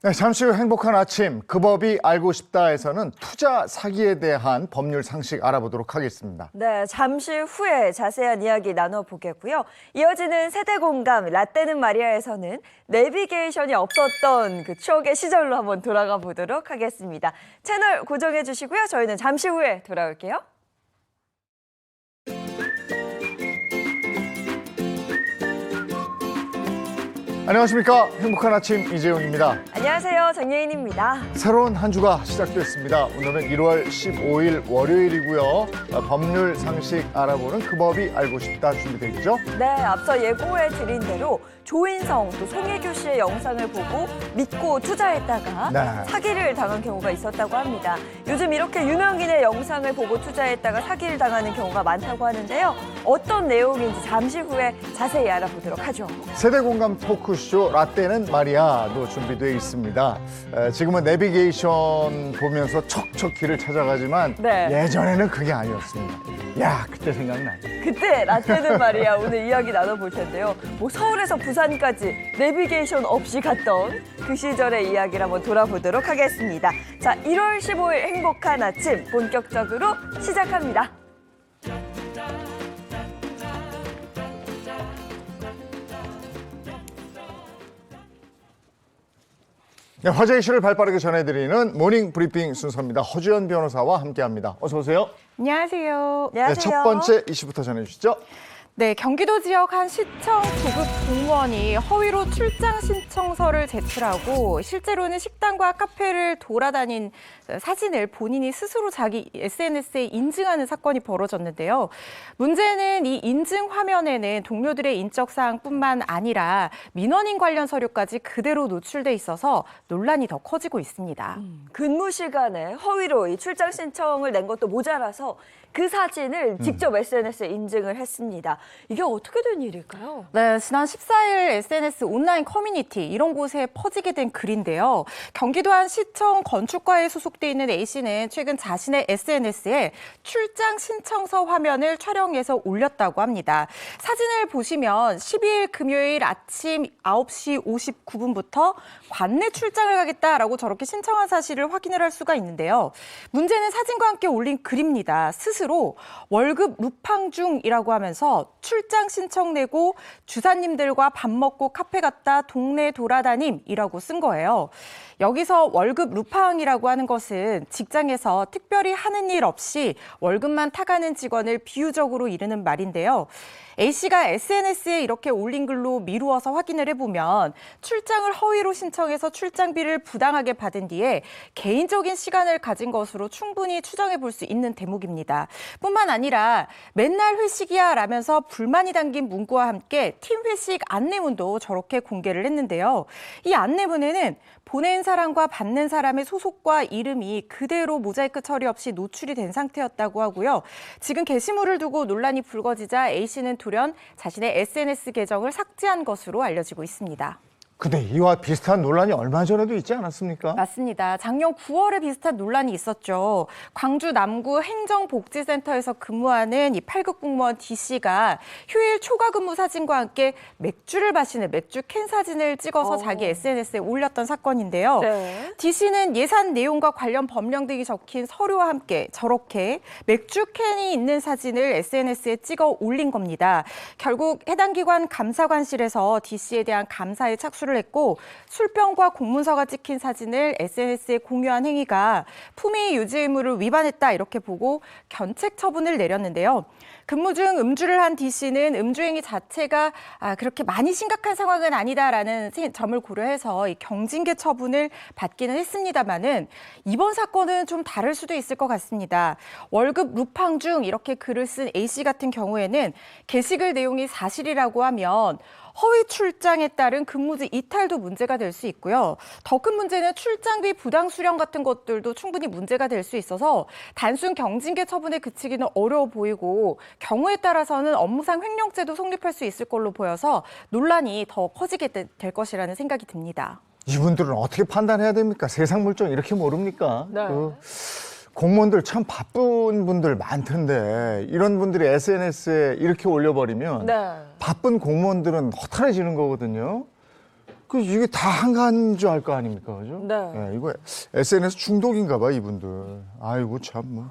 네, 잠시 후 행복한 아침, 그 법이 알고 싶다에서는 투자 사기에 대한 법률 상식 알아보도록 하겠습니다. 네, 잠시 후에 자세한 이야기 나눠보겠고요. 이어지는 세대공감 라떼는 마리아에서는 내비게이션이 없었던 그 추억의 시절로 한번 돌아가 보도록 하겠습니다. 채널 고정해 주시고요. 저희는 잠시 후에 돌아올게요. 안녕하십니까. 행복한 아침 이재용입니다. 안녕하세요. 정예인입니다. 새로운 한 주가 시작됐습니다. 오늘은 1월 15일 월요일이고요. 법률 상식 알아보는 그 법이 알고 싶다 준비되어 있죠? 네, 앞서 예고해 드린 대로 조인성 또 송혜교 씨의 영상을 보고 믿고 투자했다가 네. 사기를 당한 경우가 있었다고 합니다. 요즘 이렇게 유명인의 영상을 보고 투자했다가 사기를 당하는 경우가 많다고 하는데요. 어떤 내용인지 잠시 후에 자세히 알아보도록 하죠. 세대 공감 토크쇼 라떼는 마리아도 준비되어 있습니다. 지금은 내비게이션 보면서 척척 길을 찾아가지만 네. 예전에는 그게 아니었습니다. 야, 그때 생각나요. 그때 라떼는 말이야 오늘 이야기 나눠볼 텐데요. 뭐 서울에서 부산까지 내비게이션 없이 갔던 그 시절의 이야기를 한번 돌아보도록 하겠습니다. 자, 1월 15일 행복한 아침 본격적으로 시작합니다. 네, 화제 이슈를 발빠르게 전해드리는 모닝 브리핑 순서입니다. 허주연 변호사와 함께합니다. 어서 오세요. 안녕하세요. 안녕하세요. 네, 첫 번째 이슈부터 전해주시죠. 네, 경기도 지역 한 시청 조급 공무원이 허위로 출장 신청서를 제출하고 실제로는 식당과 카페를 돌아다닌 사진을 본인이 스스로 자기 SNS에 인증하는 사건이 벌어졌는데요. 문제는 이 인증 화면에는 동료들의 인적 사항뿐만 아니라 민원인 관련 서류까지 그대로 노출돼 있어서 논란이 더 커지고 있습니다. 근무 시간에 허위로 이 출장 신청을 낸 것도 모자라서 그 사진을 직접 SNS에 인증을 했습니다. 이게 어떻게 된 일일까요? 네, 지난 14일 SNS 온라인 커뮤니티 이런 곳에 퍼지게 된 글인데요. 경기도 한 시청 건축과에 소속돼 있는 A씨는 최근 자신의 SNS에 출장 신청서 화면을 촬영해서 올렸다고 합니다. 사진을 보시면 12일 금요일 아침 9시 59분부터 관내 출장을 가겠다라고 저렇게 신청한 사실을 확인을 할 수가 있는데요. 문제는 사진과 함께 올린 글입니다. 스스로 월급 루팡 중이라고 하면서 출장 신청 내고 주사님들과 밥 먹고 카페 갔다 동네 돌아다님이라고 쓴 거예요. 여기서 월급 루팡이라고 하는 것은 직장에서 특별히 하는 일 없이 월급만 타가는 직원을 비유적으로 이르는 말인데요. A씨가 SNS에 이렇게 올린 글로 미루어서 확인을 해보면 출장을 허위로 신청해서 출장비를 부당하게 받은 뒤에 개인적인 시간을 가진 것으로 충분히 추정해 볼 수 있는 대목입니다. 뿐만 아니라 맨날 회식이야 라면서 불만이 담긴 문구와 함께 팀 회식 안내문도 저렇게 공개를 했는데요. 이 안내문에는 보낸 사람과 받는 사람의 소속과 이름이 그대로 모자이크 처리 없이 노출이 된 상태였다고 하고요. 지금 게시물을 두고 논란이 불거지자 A씨는 돌연 자신의 SNS 계정을 삭제한 것으로 알려지고 있습니다. 근데 이와 비슷한 논란이 얼마 전에도 있지 않았습니까? 맞습니다. 작년 9월에 비슷한 논란이 있었죠. 광주 남구 행정복지센터에서 근무하는 이 8급 공무원 D씨가 휴일 초과 근무 사진과 함께 맥주를 마시는 맥주 캔 사진을 찍어서 자기 SNS에 올렸던 사건인데요. 네. D씨는 예산 내용과 관련 법령 등이 적힌 서류와 함께 저렇게 맥주 캔이 있는 사진을 SNS에 찍어 올린 겁니다. 결국 해당 기관 감사관실에서 D씨에 대한 감사에 착수를 했고 술병과 공문서가 찍힌 사진을 SNS에 공유한 행위가 품위 유지 의무를 위반했다 이렇게 보고 견책 처분을 내렸는데요. 근무 중 음주를 한 D씨는 음주 행위 자체가 그렇게 많이 심각한 상황은 아니다라는 점을 고려해서 이 경징계 처분을 받기는 했습니다만은 이번 사건은 좀 다를 수도 있을 것 같습니다. 월급 루팡 중 이렇게 글을 쓴 A씨 같은 경우에는 게시글 내용이 사실이라고 하면 허위 출장에 따른 근무지 이탈도 문제가 될 수 있고요. 더 큰 문제는 출장비 부당 수령 같은 것들도 충분히 문제가 될 수 있어서 단순 경징계 처분에 그치기는 어려워 보이고 경우에 따라서는 업무상 횡령죄도 성립할 수 있을 걸로 보여서 논란이 더 커지게 될 것이라는 생각이 듭니다. 이분들은 어떻게 판단해야 됩니까? 세상 물정 이렇게 모릅니까? 네. 공무원들 참 바쁜 분들 많던데 이런 분들이 SNS에 이렇게 올려버리면 네. 바쁜 공무원들은 허탈해지는 거거든요. 그 이게 다 한가한 줄 알 거 아닙니까, 그죠? 네. 이거 SNS 중독인가 봐 이분들. 아이고 참 뭐.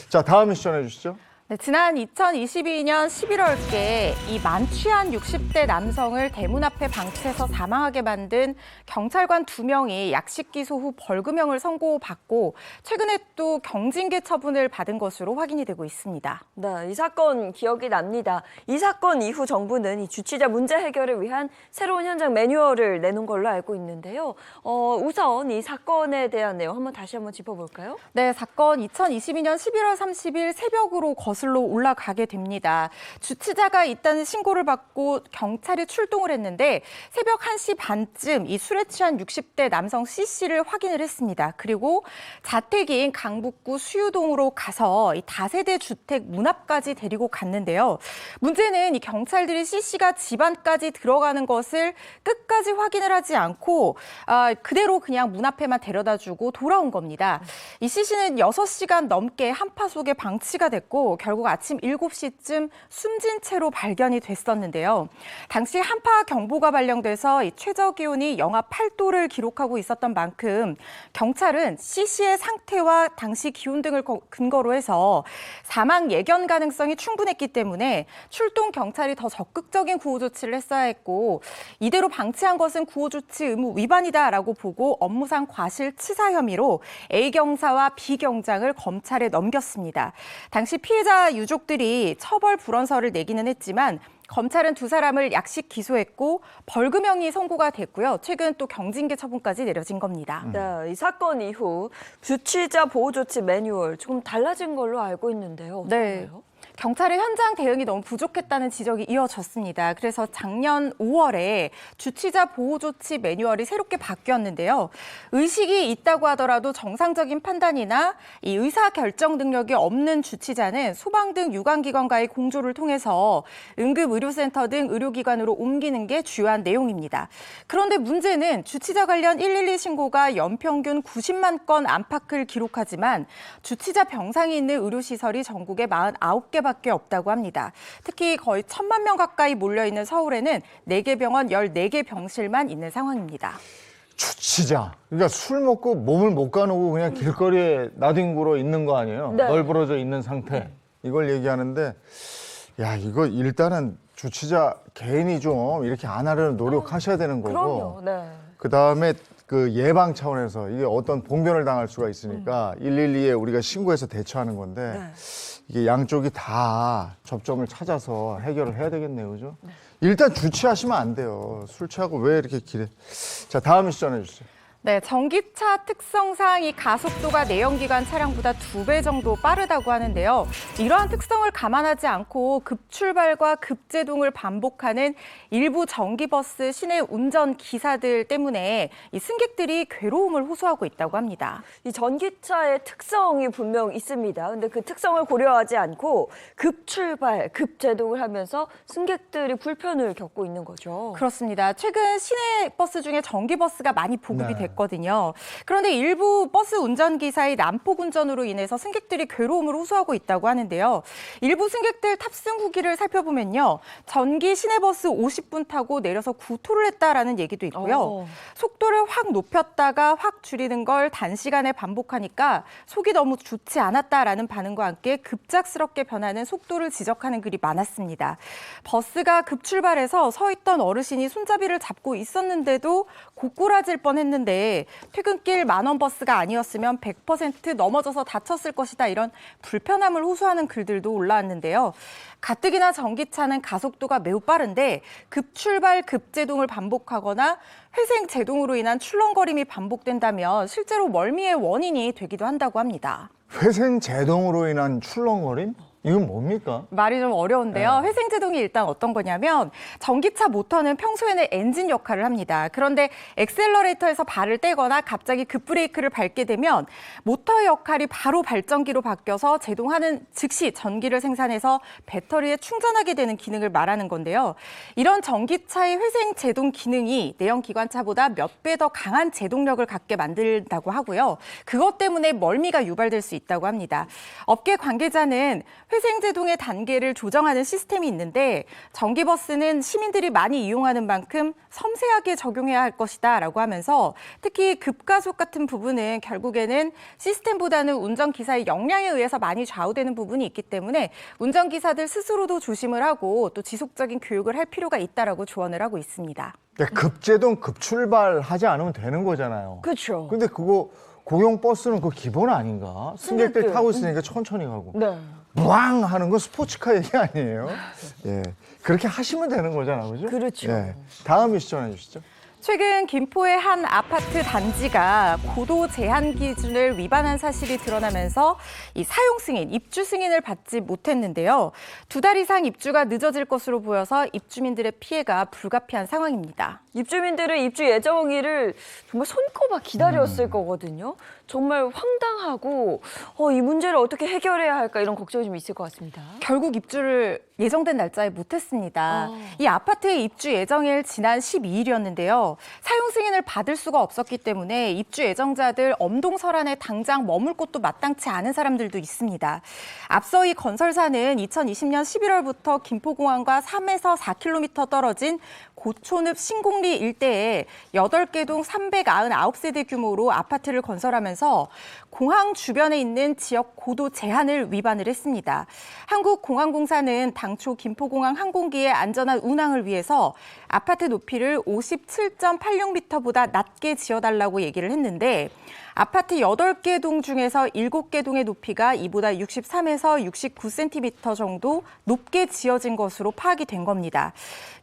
자, 다음 미션 해주시죠. 네, 지난 2022년 11월께 이 만취한 60대 남성을 대문 앞에 방치해서 사망하게 만든 경찰관 2명이 약식 기소 후 벌금형을 선고받고 최근에 또 경징계 처분을 받은 것으로 확인이 되고 있습니다. 네, 이 사건 기억이 납니다. 이 사건 이후 정부는 이 주치자 문제 해결을 위한 새로운 현장 매뉴얼을 내놓은 걸로 알고 있는데요. 우선 이 사건에 대한 내용 한번 다시 한번 짚어볼까요? 네, 사건 2022년 11월 30일 새벽으로 거슬러 올라가게 됩니다. 주치자가 있다는 신고를 받고 경찰이 출동을 했는데 새벽 1시 반쯤 이 술에 취한 60대 남성 C씨를 확인을 했습니다. 그리고 자택인 강북구 수유동으로 가서 이 다세대 주택 문 앞까지 데리고 갔는데요. 문제는 이 경찰들이 C씨가 집안까지 들어가는 것을 끝까지 확인을 하지 않고 그대로 그냥 문 앞에만 데려다주고 돌아온 겁니다. 이 C씨는 6시간 넘게 한파 속에 방치가 됐고 결국 아침 7시쯤 숨진 채로 발견이 됐었는데요. 당시 한파 경보가 발령돼서 이 최저 기온이 영하 8도를 기록하고 있었던 만큼 경찰은 C씨의 상태와 당시 기온 등을 근거로 해서 사망 예견 가능성이 충분했기 때문에 출동 경찰이 더 적극적인 구호 조치를 했어야 했고 이대로 방치한 것은 구호 조치 의무 위반이다라고 보고 업무상 과실치사 혐의로 A 경사와 B 경장을 검찰에 넘겼습니다. 당시 피해자 유족들이 처벌 불원서를 내기는 했지만 검찰은 2사람을 약식 기소했고 벌금형이 선고가 됐고요. 최근 또 경징계 처분까지 내려진 겁니다. 네, 이 사건 이후 주치자 보호 조치 매뉴얼 조금 달라진 걸로 알고 있는데요. 네. 어떤가요? 경찰의 현장 대응이 너무 부족했다는 지적이 이어졌습니다. 그래서 작년 5월에 주치자 보호 조치 매뉴얼이 새롭게 바뀌었는데요. 의식이 있다고 하더라도 정상적인 판단이나 이 의사 결정 능력이 없는 주치자는 소방 등 유관기관과의 공조를 통해서 응급의료센터 등 의료기관으로 옮기는 게 주요한 내용입니다. 그런데 문제는 주치자 관련 112 신고가 연평균 90만 건 안팎을 기록하지만 주치자 병상이 있는 의료시설이 전국에 49개 밖에 없다고 합니다. 특히 거의 1,000만 명 가까이 몰려있는 서울에는 4개 병원 14개 병실만 있는 상황입니다. 주치자. 그러니까 술 먹고 몸을 못 가누고 그냥 길거리에 나뒹굴어 있는 거 아니에요? 네. 널브러져 있는 상태. 이걸 얘기하는데 야, 이거 일단은 주치자 개인이 좀 이렇게 안 하려는 노력하셔야 되는 거고. 그럼요. 네. 그다음에 그 예방 차원에서 이게 어떤 봉변을 당할 수가 있으니까 112에 우리가 신고해서 대처하는 건데 네. 이게 양쪽이 다 접점을 찾아서 해결을 해야 되겠네요, 그죠? 일단 주치하시면 안 돼요. 술 취하고 왜 이렇게 길에. 자, 다음 미션 해주세요. 네, 전기차 특성상 이 가속도가 내연기관 차량보다 2배 정도 빠르다고 하는데요. 이러한 특성을 감안하지 않고 급출발과 급제동을 반복하는 일부 전기버스 시내 운전 기사들 때문에 이 승객들이 괴로움을 호소하고 있다고 합니다. 이 전기차의 특성이 분명 있습니다. 근데 그 특성을 고려하지 않고 급출발, 급제동을 하면서 승객들이 불편을 겪고 있는 거죠. 그렇습니다. 최근 시내 버스 중에 전기버스가 많이 보급이 네. 됐거든요. 그런데 일부 버스 운전기사의 난폭 운전으로 인해서 승객들이 괴로움을 호소하고 있다고 하는데요. 일부 승객들 탑승 후기를 살펴보면요. 전기 시내버스 50분 타고 내려서 구토를 했다라는 얘기도 있고요. 속도를 확 높였다가 확 줄이는 걸 단시간에 반복하니까 속이 너무 좋지 않았다라는 반응과 함께 급작스럽게 변하는 속도를 지적하는 글이 많았습니다. 버스가 급출발해서 서 있던 어르신이 손잡이를 잡고 있었는데도 고꾸라질 뻔했는데 퇴근길 만원 버스가 아니었으면 100% 넘어져서 다쳤을 것이다 이런 불편함을 호소하는 글들도 올라왔는데요. 가뜩이나 전기차는 가속도가 매우 빠른데 급출발 급제동을 반복하거나 회생 제동으로 인한 출렁거림이 반복된다면 실제로 멀미의 원인이 되기도 한다고 합니다. 회생 제동으로 인한 출렁거림? 이건 뭡니까? 말이 좀 어려운데요. 네. 회생제동이 일단 어떤 거냐면 전기차 모터는 평소에는 엔진 역할을 합니다. 그런데 엑셀러레이터에서 발을 떼거나 갑자기 급브레이크를 밟게 되면 모터 역할이 바로 발전기로 바뀌어서 제동하는 즉시 전기를 생산해서 배터리에 충전하게 되는 기능을 말하는 건데요. 이런 전기차의 회생제동 기능이 내연기관차보다 몇 배 더 강한 제동력을 갖게 만든다고 하고요. 그것 때문에 멀미가 유발될 수 있다고 합니다. 업계 관계자는 회생제동의 단계를 조정하는 시스템이 있는데 전기버스는 시민들이 많이 이용하는 만큼 섬세하게 적용해야 할 것이다라고 하면서 특히 급가속 같은 부분은 결국에는 시스템보다는 운전기사의 역량에 의해서 많이 좌우되는 부분이 있기 때문에 운전기사들 스스로도 조심을 하고 또 지속적인 교육을 할 필요가 있다라고 조언을 하고 있습니다. 그러니까 급제동, 급출발하지 않으면 되는 거잖아요. 그렇죠. 근데 그거 공영 버스는 그 기본 아닌가? 승객들 승객들. 타고 있으니까 천천히 가고. 네. 무앙 하는 건 스포츠카 얘기 아니에요? 예. 그렇게 하시면 되는 거잖아요. 그죠? 그렇죠. 예. 다음 이슈 전해 주시죠. 최근 김포의 한 아파트 단지가 고도 제한 기준을 위반한 사실이 드러나면서 이 사용 승인, 입주 승인을 받지 못했는데요. 2달 이상 입주가 늦어질 것으로 보여서 입주민들의 피해가 불가피한 상황입니다. 입주민들은 입주 예정일을 정말 손꼽아 기다렸을 거거든요. 정말 황당하고 이 문제를 어떻게 해결해야 할까 이런 걱정이 좀 있을 것 같습니다. 결국 입주를 예정된 날짜에 못했습니다. 이 아파트의 입주 예정일 지난 12일이었는데요. 사용 승인을 받을 수가 없었기 때문에 입주 예정자들 엄동설 안에 당장 머물 곳도 마땅치 않은 사람들도 있습니다. 앞서 이 건설사는 2020년 11월부터 김포공항과 3에서 4km 떨어진 고촌읍 신곡리 일대에 8개 동 399세대 규모로 아파트를 건설하면서 공항 주변에 있는 지역 고도 제한을 위반을 했습니다. 한국공항공사는 당초 김포공항 항공기의 안전한 운항을 위해서 아파트 높이를 57.86m보다 낮게 지어달라고 얘기를 했는데 아파트 8개 동 중에서 7개 동의 높이가 이보다 63에서 69cm 정도 높게 지어진 것으로 파악이 된 겁니다.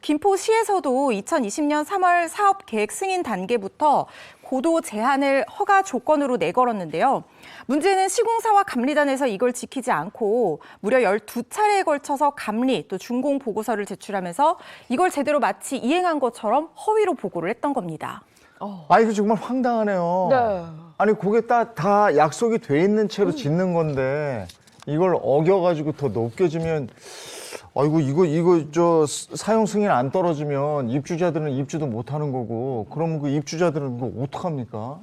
김포시에서도 2020년 3월 사업 계획 승인 단계부터 고도 제한을 허가 조건으로 내걸었는데요. 문제는 시공사와 감리단에서 이걸 지키지 않고 무려 12차례에 걸쳐서 감리 또 준공 보고서를 제출하면서 이걸 제대로 마치 이행한 것처럼 허위로 보고를 했던 겁니다. 아, 이거 정말 황당하네요. 네. 아니, 그게 다 약속이 돼 있는 채로 짓는 건데 이걸 어겨가지고 더 높게 지면 아이고, 이거 사용 승인 안 떨어지면 입주자들은 입주도 못 하는 거고 그러면 그 입주자들은 그거 어떡합니까?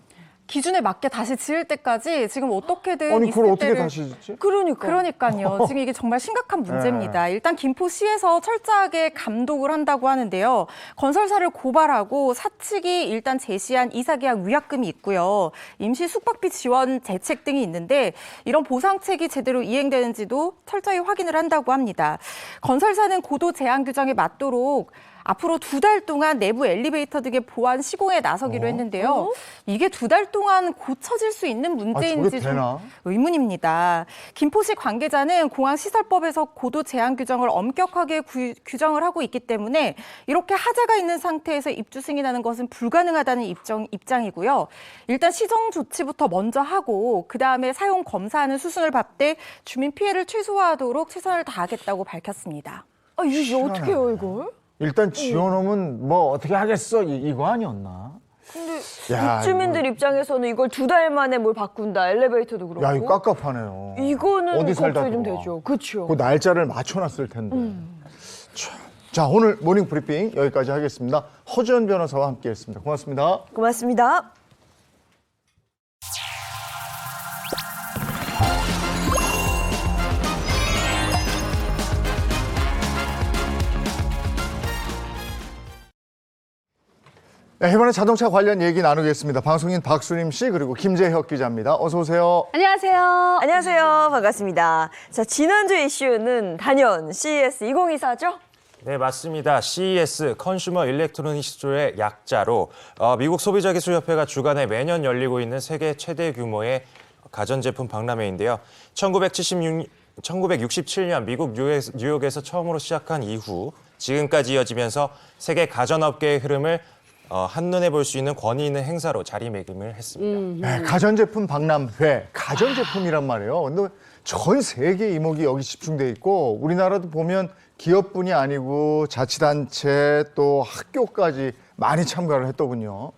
기준에 맞게 다시 지을 때까지 지금 어떻게든 아니, 그걸 있을 어떻게 때를 다시 짓지? 그러니까요. 지금 이게 정말 심각한 문제입니다. 네. 일단 김포시에서 철저하게 감독을 한다고 하는데요. 건설사를 고발하고 사측이 일단 제시한 이사계약 위약금이 있고요. 임시 숙박비 지원 대책 등이 있는데 이런 보상책이 제대로 이행되는지도 철저히 확인을 한다고 합니다. 건설사는 고도 제한 규정에 맞도록 앞으로 2달 동안 내부 엘리베이터 등의 보완 시공에 나서기로 했는데요. 이게 2달 동안 고쳐질 수 있는 문제인지 저게 좀 되나? 의문입니다. 김포시 관계자는 공항시설법에서 고도 제한 규정을 엄격하게 규정을 하고 있기 때문에 이렇게 하자가 있는 상태에서 입주 승인하는 것은 불가능하다는 입장이고요. 일단 시정 조치부터 먼저 하고 그다음에 사용 검사하는 수순을 밟되 주민 피해를 최소화하도록 최선을 다하겠다고 밝혔습니다. 이거 어떻게 해요, 이걸? 일단 지어놓으면 뭐 어떻게 하겠어 이거 아니었나? 근데 야, 입주민들 입장에서는 이걸 2달 만에 뭘 바꾼다. 엘리베이터도 그렇고. 야, 이거 깝깝하네요. 이거는 어디 살다 걱정이 좀 들어와. 되죠. 그렇죠. 그 날짜를 맞춰놨을 텐데. 자, 오늘 모닝 브리핑 여기까지 하겠습니다. 허지연 변호사와 함께했습니다. 고맙습니다. 고맙습니다. 네, 이번에 자동차 관련 얘기 나누겠습니다. 방송인 박수림 씨 그리고 김재혁 기자입니다. 어서 오세요. 안녕하세요. 안녕하세요. 반갑습니다. 자, 지난주 이슈는 단연 CES 2024죠? 네, 맞습니다. CES 컨슈머 일렉트로닉 스토어의 약자로 미국 소비자기술협회가 주간에 매년 열리고 있는 세계 최대 규모의 가전제품 박람회인데요. 1967년 미국 뉴욕에서 처음으로 시작한 이후 지금까지 이어지면서 세계 가전업계의 흐름을 한눈에 볼 수 있는 권위 있는 행사로 자리매김을 했습니다. 네, 가전제품 박람회, 가전제품이란 말이에요. 근데 전 세계 이목이 여기 집중돼 있고 우리나라도 보면 기업뿐이 아니고 자치단체 또 학교까지 많이 참가를 했더군요.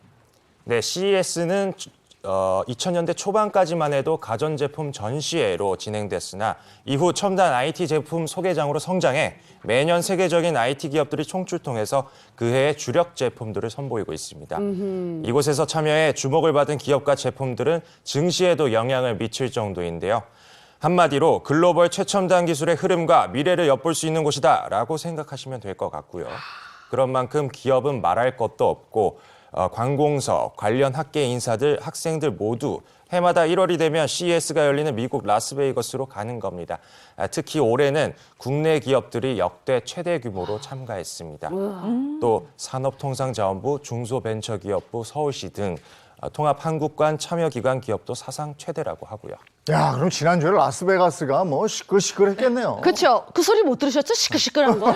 네, CES는 2000년대 초반까지만 해도 가전제품 전시회로 진행됐으나 이후 첨단 IT 제품 소개장으로 성장해 매년 세계적인 IT 기업들이 총출동해서 그 해의 주력 제품들을 선보이고 있습니다. 이곳에서 참여해 주목을 받은 기업과 제품들은 증시에도 영향을 미칠 정도인데요. 한마디로 글로벌 최첨단 기술의 흐름과 미래를 엿볼 수 있는 곳이다라고 생각하시면 될 것 같고요. 그런 만큼 기업은 말할 것도 없고 관공서, 관련 학계 인사들, 학생들 모두 해마다 1월이 되면 CES가 열리는 미국 라스베이거스로 가는 겁니다. 특히 올해는 국내 기업들이 역대 최대 규모로 참가했습니다. 또 산업통상자원부, 중소벤처기업부, 서울시 등 통합한국관 참여기관 기업도 사상 최대라고 하고요. 야, 그럼 지난주에 라스베가스가 뭐 시끌시끌했겠네요. 그렇죠. 그 소리 못 들으셨죠? 시끌시끌한 거.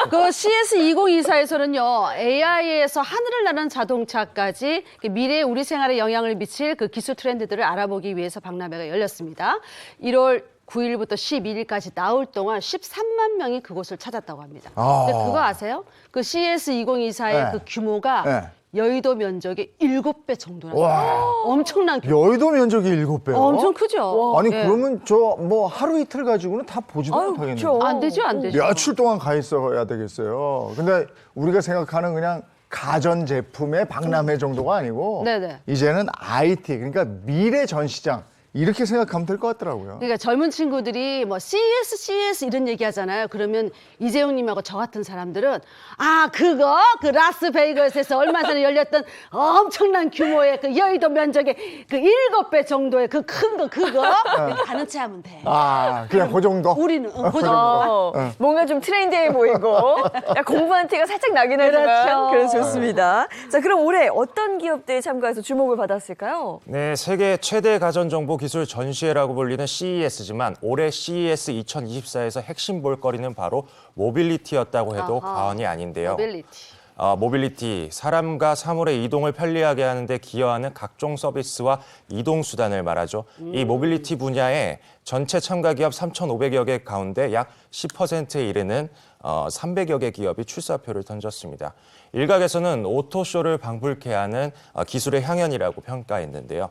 그 CS 2024에서는요, AI에서 하늘을 나는 자동차까지 미래의 우리 생활에 영향을 미칠 그 기술 트렌드들을 알아보기 위해서 박람회가 열렸습니다. 1월 9일부터 12일까지 나흘 동안 13만 명이 그곳을 찾았다고 합니다. 아. 근데 그거 아세요? 그 CS 2024의 네. 그 규모가 네. 여의도 면적의 7배 정도라고. 와. 엄청난 규모. 여의도 면적이 7배요? 엄청 크죠. 아니 예. 그러면 저 뭐 하루 이틀 가지고는 다 보지도 아유, 못하겠네요. 그렇죠. 안 되죠, 안 되죠. 며칠 동안 가 있어야 되겠어요. 근데 우리가 생각하는 그냥 가전 제품의 박람회 정도가 아니고 네네. 이제는 IT 그러니까 미래 전시장 이렇게 생각하면 될 것 같더라고요. 그러니까 젊은 친구들이 뭐 CS 이런 얘기 하잖아요. 그러면 이재용님하고 저 같은 사람들은 아 그거 그 라스베이거스에서 얼마 전에 열렸던 엄청난 규모의 그 여의도 면적의 그 7배 정도의 그 큰 거 그거 이렇게 가는 체 하면 돼. 아 그냥 그 정도? 우리는 그 정도. 뭔가 좀 트렌디해 보이고 약간 공부한 티가 살짝 나긴 하지만 그렇죠. 그래서 좋습니다. 자, 그럼 올해 어떤 기업들이 참가해서 주목을 받았을까요? 네, 세계 최대 가전정보 기술 전시회라고 불리는 CES지만 올해 CES 2024에서 핵심 볼거리는 바로 모빌리티였다고 해도 아하. 과언이 아닌데요. 모빌리티. 모빌리티, 사람과 사물의 이동을 편리하게 하는 데 기여하는 각종 서비스와 이동수단을 말하죠. 이 모빌리티 분야에 전체 참가 기업 3,500여 개 가운데 약 10%에 이르는 300여 개 기업이 출사표를 던졌습니다. 일각에서는 오토쇼를 방불케 하는 기술의 향연이라고 평가했는데요.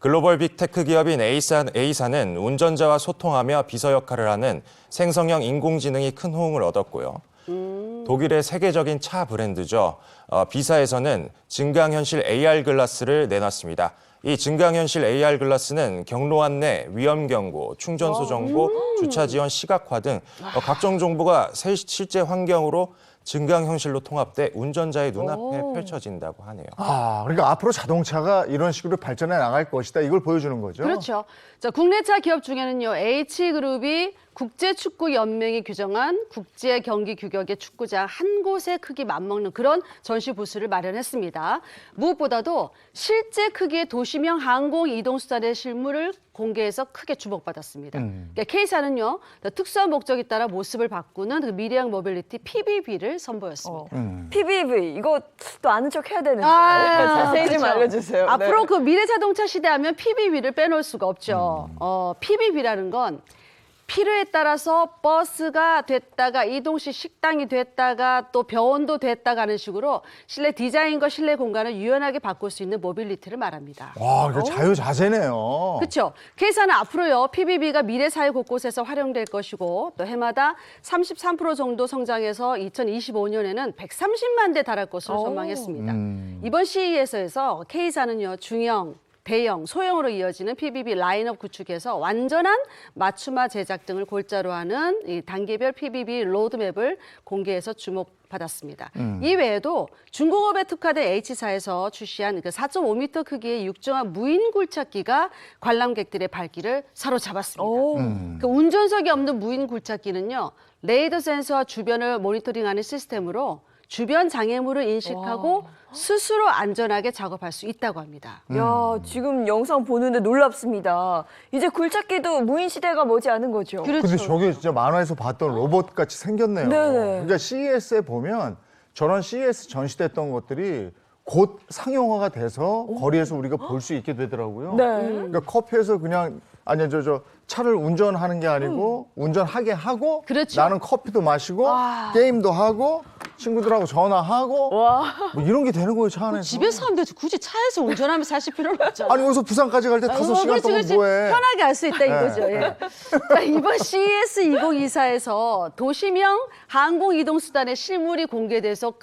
글로벌 빅테크 기업인 A사는 운전자와 소통하며 비서 역할을 하는 생성형 인공지능이 큰 호응을 얻었고요. 독일의 세계적인 차 브랜드죠. B사에서는 증강현실 AR 글라스를 내놨습니다. 이 증강현실 AR 글라스는 경로 안내, 위험 경고, 충전소 정보, 주차 지원 시각화 등 각종 정보가 실제 환경으로 증강현실로 통합돼 운전자의 눈앞에 펼쳐진다고 하네요. 아 그러니까 앞으로 자동차가 이런 식으로 발전해 나갈 것이다 이걸 보여주는 거죠. 그렇죠. 자, 국내차 기업 중에는요, H그룹이 국제축구연맹이 규정한 국제 경기 규격의 축구장 한 곳의 크기 맞먹는 그런 전시 부스를 마련했습니다. 무엇보다도 실제 크기의 도시명 항공 이동수단의 실물을 공개해서 크게 주목받았습니다. 그러니까 K사는요, 특수한 목적에 따라 모습을 바꾸는 그 미래형 모빌리티 PBB를 선보였습니다. PBV 이거 또 아는 척 해야 되는데 자세히 좀 그렇죠. 알려주세요. 앞으로 네. 그 미래 자동차 시대하면 PBB를 빼놓을 수가 없죠. PBB라는 건 필요에 따라서 버스가 됐다가 이동식 식당이 됐다가 또 병원도 됐다가 하는 식으로 실내 디자인과 실내 공간을 유연하게 바꿀 수 있는 모빌리티를 말합니다. 와 이거 자유자재네요. 그렇죠. K사는 앞으로요 PBB가 미래 사회 곳곳에서 활용될 것이고 또 해마다 33% 정도 성장해서 2025년에는 130만 대 달할 것으로 전망했습니다. 이번 CES에서 K사는요 중형, 대형, 소형으로 이어지는 PBB 라인업 구축에서 완전한 맞춤화 제작 등을 골자로 하는 이 단계별 PBB 로드맵을 공개해서 주목받았습니다. 이외에도 중공업에 특화된 H사에서 출시한 그 4.5m 크기의 육중한 무인 굴착기가 관람객들의 발길을 사로잡았습니다. 그 운전석이 없는 무인 굴착기는요, 레이더 센서와 주변을 모니터링하는 시스템으로 주변 장애물을 인식하고 스스로 안전하게 작업할 수 있다고 합니다. 야, 지금 영상 보는데 놀랍습니다. 이제 굴착기도 무인 시대가 머지않은 거죠. 그렇죠. 근데 저게 진짜 만화에서 봤던 로봇 같이 생겼네요. 네네. 그러니까 CES에 보면 저런 CES 전시됐던 것들이 곧 상용화가 돼서 거리에서 우리가 볼 수 있게 되더라고요. 네. 그러니까 커피에서 그냥 아니 저 차를 운전하는 게 아니고 운전하게 하고 그렇죠. 나는 커피도 마시고 게임도 하고 친구들하고 전화하고 뭐 이런 게 되는 거예요, 차 안에서. 집에서 하면 되지. 굳이 차에서 운전하면서 하실 필요는 없잖아요. 아니 여기서 부산까지 갈 때 5시간 그렇지, 동안 그렇지. 뭐해. 편하게 할 수 있다 이거죠. 예. 자, 이번 CES 2024에서 도시명 항공이동수단의 실물이 공개돼서 큰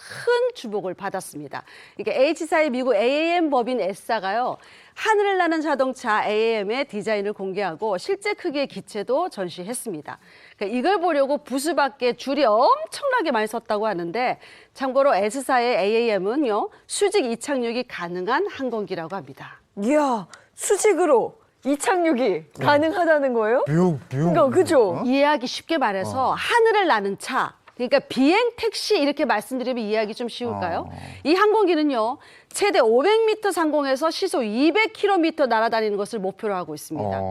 주목을 받았습니다. 이게 H사의 미국 AAM 법인 S사가요. 하늘을 나는 자동차 AAM의 디자인을 공개하고 실제 크기의 기체도 전시했습니다. 그러니까 이걸 보려고 부스 밖에 줄이 엄청나게 많이 섰다고 하는데 참고로 S사의 AAM은요. 수직 이착륙이 가능한 항공기라고 합니다. 이야, 수직으로 이착륙이 가능하다는 거예요? 뷰. 그러니까 그죠? 이해하기 쉽게 말해서 하늘을 나는 차, 그러니까 비행 택시 이렇게 말씀드리면 이해하기 좀 쉬울까요? 이 항공기는요. 최대 500m 상공에서 시속 200km 날아다니는 것을 목표로 하고 있습니다.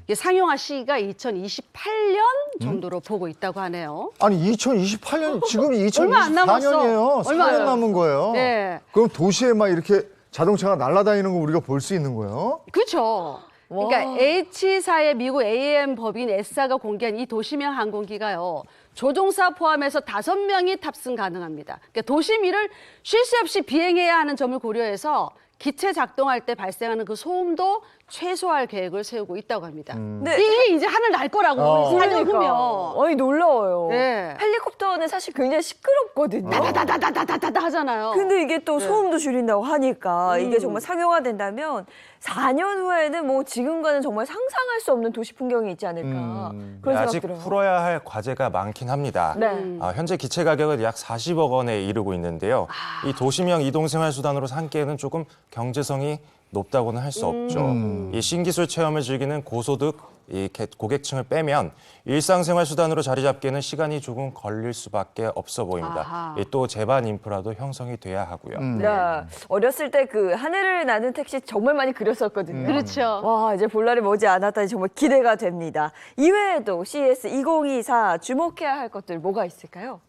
이게 상용화 시기가 2028년 정도로 보고 있다고 하네요. 아니 2028년 지금이 얼마 안 남았어. 2024년이에요. 얼마 안 4년 남은 거예요. 네. 그럼 도시에 막 이렇게 자동차가 날아다니는 거 우리가 볼 수 있는 거예요? 그렇죠. 그러니까 H사의 미국 AAM 법인 S사가 공개한 이 도시명 항공기가요. 조종사 포함해서 5명이 탑승 가능합니다. 그러니까 도심위를 쉴 새 없이 비행해야 하는 점을 고려해서 기체 작동할 때 발생하는 그 소음도 최소화할 계획을 세우고 있다고 합니다. 네. 이게 이제 하늘 날 거라고 4년 후면. 아니 놀라워요. 네. 헬리콥터는 사실 굉장히 시끄럽거든요. 다다다다다다다 하잖아요. 근데 이게 또 소음도 줄인다고 하니까 이게 정말 상용화된다면 4년 후에는 뭐 지금과는 정말 상상할 수 없는 도시 풍경이 있지 않을까 그런 아직 생각 들어요. 풀어야 할 과제가 많긴 합니다. 네. 현재 기체 가격은 약 40억 원에 이르고 있는데요. 이 도시명 이동생활수단으로 삼기에는 조금 경제성이 높다고는 할 수 없죠. 이 신기술 체험을 즐기는 고소득 이 고객층을 빼면 일상생활 수단으로 자리 잡기에는 시간이 조금 걸릴 수밖에 없어 보입니다. 아하. 또 제반 인프라도 형성이 돼야 하고요. 네. 어렸을 때 그 하늘을 나는 택시 정말 많이 그렸었거든요. 그렇죠. 와, 이제 볼 날이 머지 않았다니 정말 기대가 됩니다. 이외에도 CES 2024 주목해야 할 것들 뭐가 있을까요?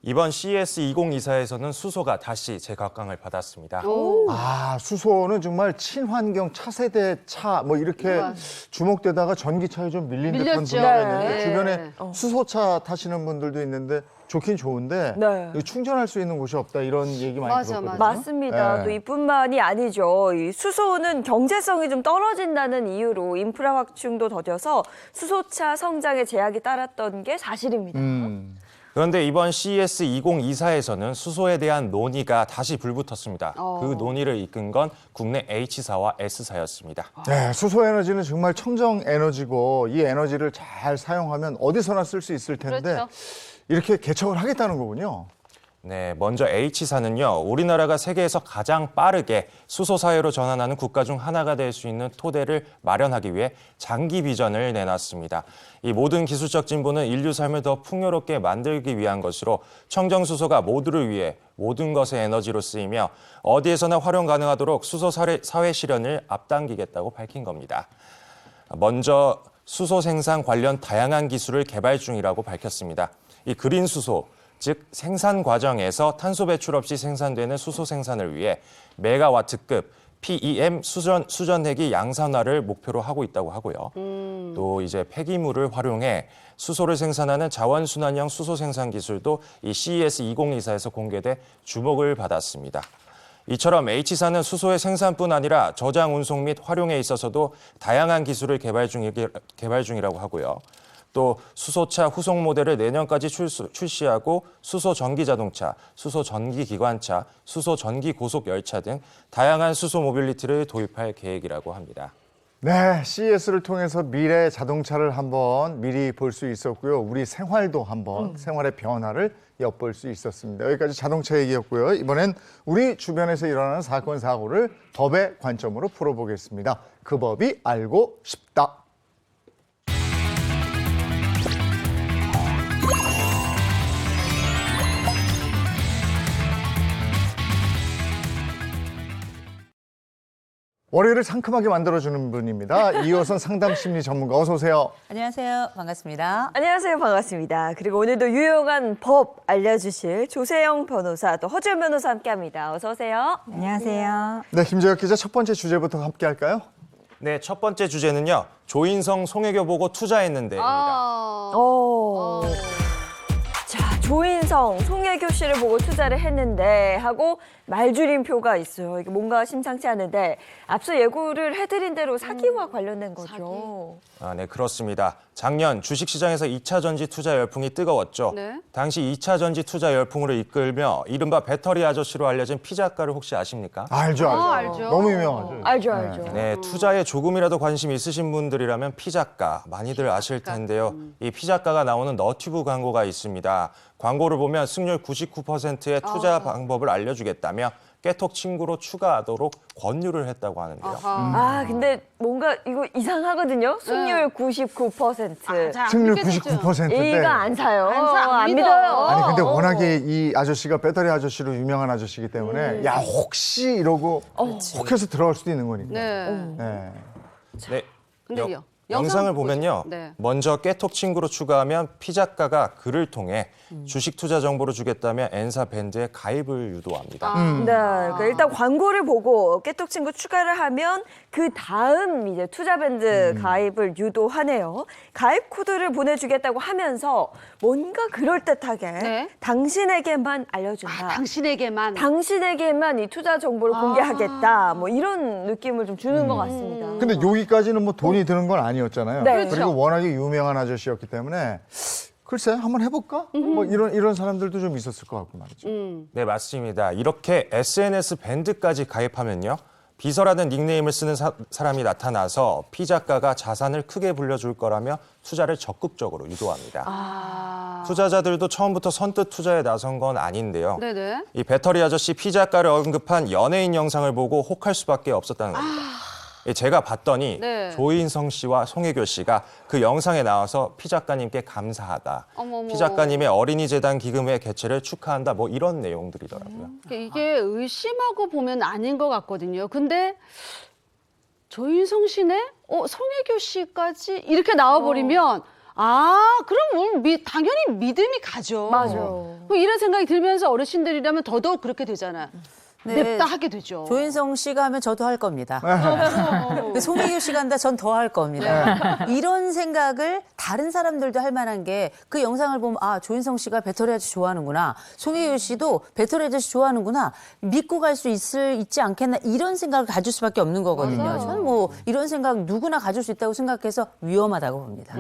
이번 CES 2024에서는 수소가 다시 재각광을 받았습니다. 아, 수소는 정말 친환경 차세대 차 뭐 이렇게 주목되다가 전기차에 좀 밀린 듯한 밀렸죠. 분위기가 네. 있는데 주변에 어. 수소차 타시는 분들도 있는데 좋긴 좋은데 네. 여기 충전할 수 있는 곳이 없다 이런 얘기 많이 맞아, 들었거든요. 맞습니다. 네. 또 이뿐만이 아니죠. 이 수소는 경제성이 좀 떨어진다는 이유로 인프라 확충도 더뎌서 수소차 성장에 제약이 따랐던 게 사실입니다. 그런데 이번 CES 2024에서는 수소에 대한 논의가 다시 불붙었습니다. 그 논의를 이끈 건 국내 H사와 S사였습니다. 네, 수소 에너지는 정말 청정 에너지고 이 에너지를 잘 사용하면 어디서나 쓸 수 있을 텐데 그렇죠. 이렇게 개척을 하겠다는 거군요. 네, 먼저 H사는요, 우리나라가 세계에서 가장 빠르게 수소 사회로 전환하는 국가 중 하나가 될 수 있는 토대를 마련하기 위해 장기 비전을 내놨습니다. 이 모든 기술적 진보는 인류 삶을 더 풍요롭게 만들기 위한 것으로 청정수소가 모두를 위해 모든 것의 에너지로 쓰이며 어디에서나 활용 가능하도록 수소 사회 실현을 앞당기겠다고 밝힌 겁니다. 먼저 수소 생산 관련 다양한 기술을 개발 중이라고 밝혔습니다. 이 그린 수소, 즉 생산 과정에서 탄소 배출 없이 생산되는 수소 생산을 위해 메가와트급 PEM 수전핵이 양산화를 목표로 하고 있다고 하고요. 또 이제 폐기물을 활용해 수소를 생산하는 자원순환형 수소 생산 기술도 이 CES 2024에서 공개돼 주목을 받았습니다. 이처럼 H사는 수소의 생산뿐 아니라 저장, 운송 및 활용에 있어서도 다양한 기술을 개발 중이라고 하고요. 또 수소차 후속 모델을 내년까지 출시하고 수소 전기 자동차, 수소 전기 기관차, 수소 전기 고속 열차 등 다양한 수소 모빌리티를 도입할 계획이라고 합니다. 네, CES를 통해서 미래 자동차를 한번 미리 볼 수 있었고요. 우리 생활도 한번 생활의 변화를 엿볼 수 있었습니다. 여기까지 자동차 얘기였고요. 이번엔 우리 주변에서 일어나는 사건, 사고를 법의 관점으로 풀어보겠습니다. 그 법이 알고 싶다. 월요일을 상큼하게 만들어주는 분입니다. 이호선 상담심리 전문가 어서 오세요. 안녕하세요. 반갑습니다. 안녕하세요. 반갑습니다. 그리고 오늘도 유용한 법 알려주실 조세영 변호사 또 허준 변호사 함께합니다. 어서 오세요. 안녕하세요. 네, 김재혁 기자 첫 번째 주제부터 함께 할까요? 네, 첫 번째 주제는요. 조인성, 송혜교 보고 투자했는데입니다. 자, 조인성, 송혜교 씨를 보고 투자를 했는데 하고 말줄임표가 있어요. 이게 뭔가 심상치 않은데 앞서 예고를 해드린 대로 사기와 관련된 거죠. 네, 그렇습니다. 작년 주식시장에서 2차 전지 투자 열풍이 뜨거웠죠. 네. 당시 2차 전지 투자 열풍으로 이끌며 이른바 배터리 아저씨로 알려진 피 작가를 혹시 아십니까? 알죠, 알죠. 알죠. 너무 유명하죠. 알죠, 알죠. 네, 투자에 조금이라도 관심 있으신 분들이라면 피 작가 많이들 아실 텐데요. 이 피 작가가 나오는 너튜브 광고가 있습니다. 광고를 보면 승률 99%의 투자 방법을 알려주겠다며 깨톡 친구로 추가하도록 권유를 했다고 하는데요. 아, 근데 뭔가 이거 이상하거든요. 승률 99%. 승률 99%인데. A가 안 사요. 안 믿어. 믿어요. 아니 근데 워낙에 이 아저씨가 배터리 아저씨로 유명한 아저씨이기 때문에 야 혹시 이러고 혹해서 들어갈 수도 있는 거니까. 네. 네. 네. 근데요. 영상을 보죠. 보면요. 네. 먼저 깨톡 친구로 추가하면 피 작가가 글을 통해 주식 투자 정보를 주겠다며 엔사 밴드에 가입을 유도합니다. 네, 그러니까 일단 광고를 보고 깨톡 친구 추가를 하면 그 다음 이제 투자밴드 가입을 유도하네요. 가입 코드를 보내주겠다고 하면서 뭔가 그럴듯하게 네. 당신에게만 알려준다. 당신에게만. 당신에게만 이 투자 정보를 공개하겠다. 뭐 이런 느낌을 좀 주는 것 같습니다. 근데 여기까지는 뭐 돈이 드는 건 아니었잖아요. 네. 그리고 그렇죠. 워낙에 유명한 아저씨였기 때문에 글쎄 한번 해볼까? 뭐 이런 사람들도 좀 있었을 것 같고 말이죠. 네, 맞습니다. 이렇게 SNS 밴드까지 가입하면요. 비서라는 닉네임을 쓰는 사람이 나타나서 피 작가가 자산을 크게 불려줄 거라며 투자를 적극적으로 유도합니다. 투자자들도 처음부터 선뜻 투자에 나선 건 아닌데요. 네네. 이 배터리 아저씨 피 작가를 언급한 연예인 영상을 보고 혹할 수밖에 없었다는 겁니다. 제가 봤더니 네. 조인성 씨와 송혜교 씨가 그 영상에 나와서 피 작가님께 감사하다. 어머머. 피 작가님의 어린이 재단 기금회 개최를 축하한다. 뭐 이런 내용들이더라고요. 이게 의심하고 보면 아닌 것 같거든요. 근데 조인성 씨네? 송혜교 씨까지 이렇게 나와버리면 그럼 당연히 믿음이 가죠. 맞아요. 이런 생각이 들면서 어르신들이라면 더더욱 그렇게 되잖아요. 네. 냅다 하게 되죠. 조인성 씨가 하면 저도 할 겁니다. 그 송혜교 씨가 한다 전 더 할 겁니다. 이런 생각을 다른 사람들도 할 만한 게 그 영상을 보면 조인성 씨가 배터리 아저씨 좋아하는구나. 송혜교 씨도 배터리 아저씨 좋아하는구나. 믿고 갈 수 있지 않겠나 이런 생각을 가질 수밖에 없는 거거든요. 맞아요. 저는 뭐 이런 생각 누구나 가질 수 있다고 생각해서 위험하다고 봅니다.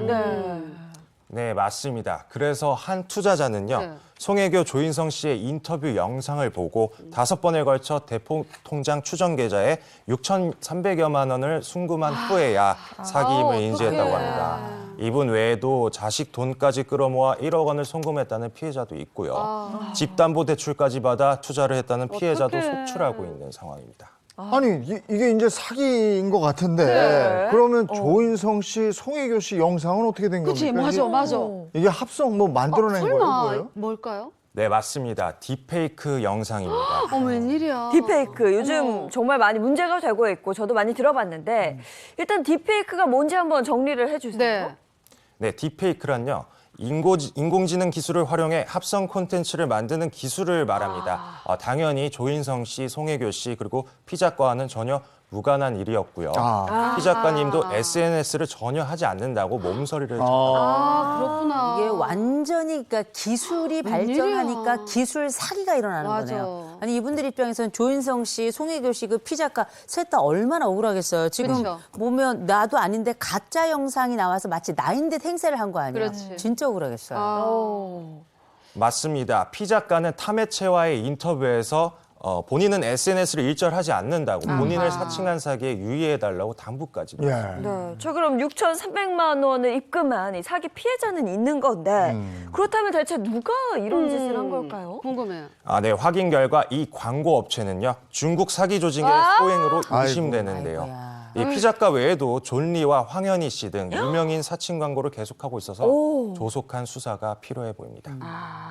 네, 맞습니다. 그래서 한 투자자는요. 네. 송혜교, 조인성 씨의 인터뷰 영상을 보고 5번에 걸쳐 대통장 추정 계좌에 6,300여만 원을 순금한 후에야 사기임을 인지했다고 합니다. 이분 외에도 자식 돈까지 끌어모아 1억 원을 송금했다는 피해자도 있고요. 집담보대출까지 받아 투자를 했다는 피해자도 어떡해. 속출하고 있는 상황입니다. 아니 이게 이제 사기인 것 같은데 네. 그러면 조인성 씨, 송혜교 씨 영상은 어떻게 된 그치, 겁니까? 맞아. 이게 합성 뭐 만들어낸 설마 거예요? 뭘까요? 네, 맞습니다. 딥페이크 영상입니다. 웬일이야. 딥페이크 요즘 정말 많이 문제가 되고 있고 저도 많이 들어봤는데 일단 딥페이크가 뭔지 한번 정리를 해주세요. 네. 네, 딥페이크란요. 인공지능 기술을 활용해 합성 콘텐츠를 만드는 기술을 말합니다. 당연히 조인성 씨, 송혜교 씨 그리고 피 작가와는 전혀 무관한 일이었고요. 피 작가님도 SNS를 전혀 하지 않는다고 몸서리를 그렇구나. 이게 완전히 그러니까 기술이 발전하니까 웬일이야. 기술 사기가 일어나는 맞아. 거네요. 아니 이분들 입장에서는 조인성 씨, 송혜교 씨 그 피 작가 셋 다 얼마나 억울하겠어요. 지금 그쵸. 보면 나도 아닌데 가짜 영상이 나와서 마치 나인 듯 행세를 한 거 아니에요. 그렇지. 진짜 억울하겠어요. 맞습니다. 피 작가는 타매체와의 인터뷰에서 본인은 SNS를 일절하지 않는다고 본인을 사칭한 사기에 유의해달라고 당부까지 예. 네, 저 그럼 6,300만 원을 입금한 이 사기 피해자는 있는 건데 그렇다면 대체 누가 이런 짓을 한 걸까요? 궁금해요. 네, 확인 결과 이 광고 업체는요. 중국 사기 조직의 소행으로 의심되는데요. 아이고야. 이 피 작가 외에도 존리와 황현희 씨 등 유명인 사칭 광고를 계속하고 있어서 조속한 수사가 필요해 보입니다.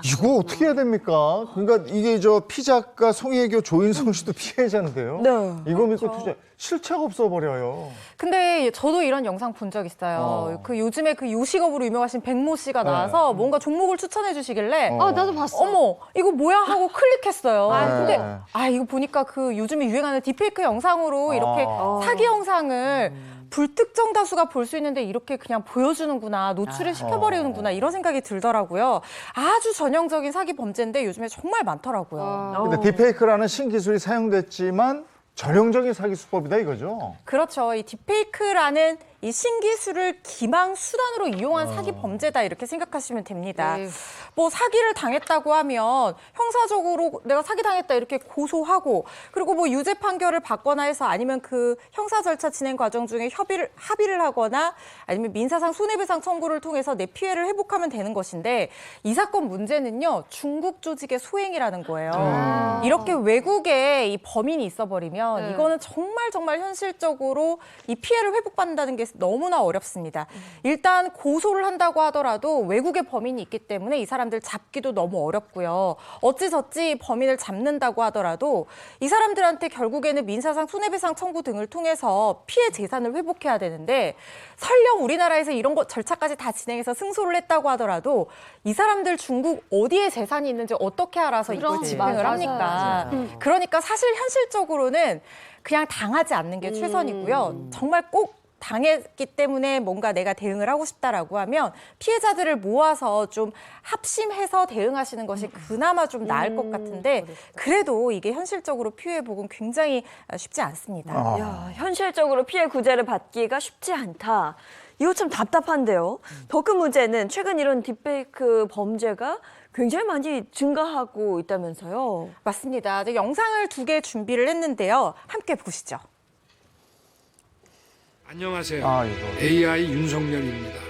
이거 어떻게 해야 됩니까? 그러니까 이게 저 피 작가 송혜교, 조인성 씨도 피해자인데요. 네. 이거 믿고 투자 실체가 없어 버려요. 근데 저도 이런 영상 본 적 있어요. 그 요즘에 그 요식업으로 유명하신 백모 씨가 나와서 뭔가 종목을 추천해 주시길래 나도 봤어. 어머 이거 뭐야 하고 클릭했어요. 네. 근데 이거 보니까 그 요즘에 유행하는 딥페이크 영상으로 이렇게 사기 영상을 불특정 다수가 볼 수 있는데 이렇게 그냥 보여주는구나, 노출을 시켜버리는구나 이런 생각이 들더라고요. 아주 전형적인 사기 범죄인데 요즘에 정말 많더라고요. 근데 딥페이크라는 신기술이 사용됐지만 전형적인 사기 수법이다 이거죠. 그렇죠. 이 딥페이크라는 이 신기술을 기망 수단으로 이용한 사기 범죄다 이렇게 생각하시면 됩니다. 네. 뭐 사기를 당했다고 하면 형사적으로 내가 사기 당했다 이렇게 고소하고 그리고 뭐 유죄 판결을 받거나 해서 아니면 그 형사 절차 진행 과정 중에 합의를 하거나 아니면 민사상 손해배상 청구를 통해서 내 피해를 회복하면 되는 것인데 이 사건 문제는요 중국 조직의 소행이라는 거예요. 이렇게 외국에 이 범인이 있어버리면 이거는 정말 현실적으로 이 피해를 회복받는다는 게 너무나 어렵습니다. 일단 고소를 한다고 하더라도 외국에 범인이 있기 때문에 이 사람들 잡기도 너무 어렵고요. 어찌저찌 범인을 잡는다고 하더라도 이 사람들한테 결국에는 민사상 손해배상 청구 등을 통해서 피해 재산을 회복해야 되는데 설령 우리나라에서 이런 거 절차까지 다 진행해서 승소를 했다고 하더라도 이 사람들 중국 어디에 재산이 있는지 어떻게 알아서 이걸 그럼, 집행을 맞아요. 합니까? 그러니까 사실 현실적으로는 그냥 당하지 않는 게 최선이고요. 정말 꼭 당했기 때문에 뭔가 내가 대응을 하고 싶다라고 하면 피해자들을 모아서 좀 합심해서 대응하시는 것이 그나마 좀 나을 것 같은데 그래도 이게 현실적으로 피해 복은 굉장히 쉽지 않습니다. 야, 현실적으로 피해 구제를 받기가 쉽지 않다. 이거 참 답답한데요. 더 큰 문제는 최근 이런 딥페이크 범죄가 굉장히 많이 증가하고 있다면서요. 맞습니다. 이제 영상을 2개 준비를 했는데요. 함께 보시죠. 안녕하세요. 이거. AI 윤석열입니다.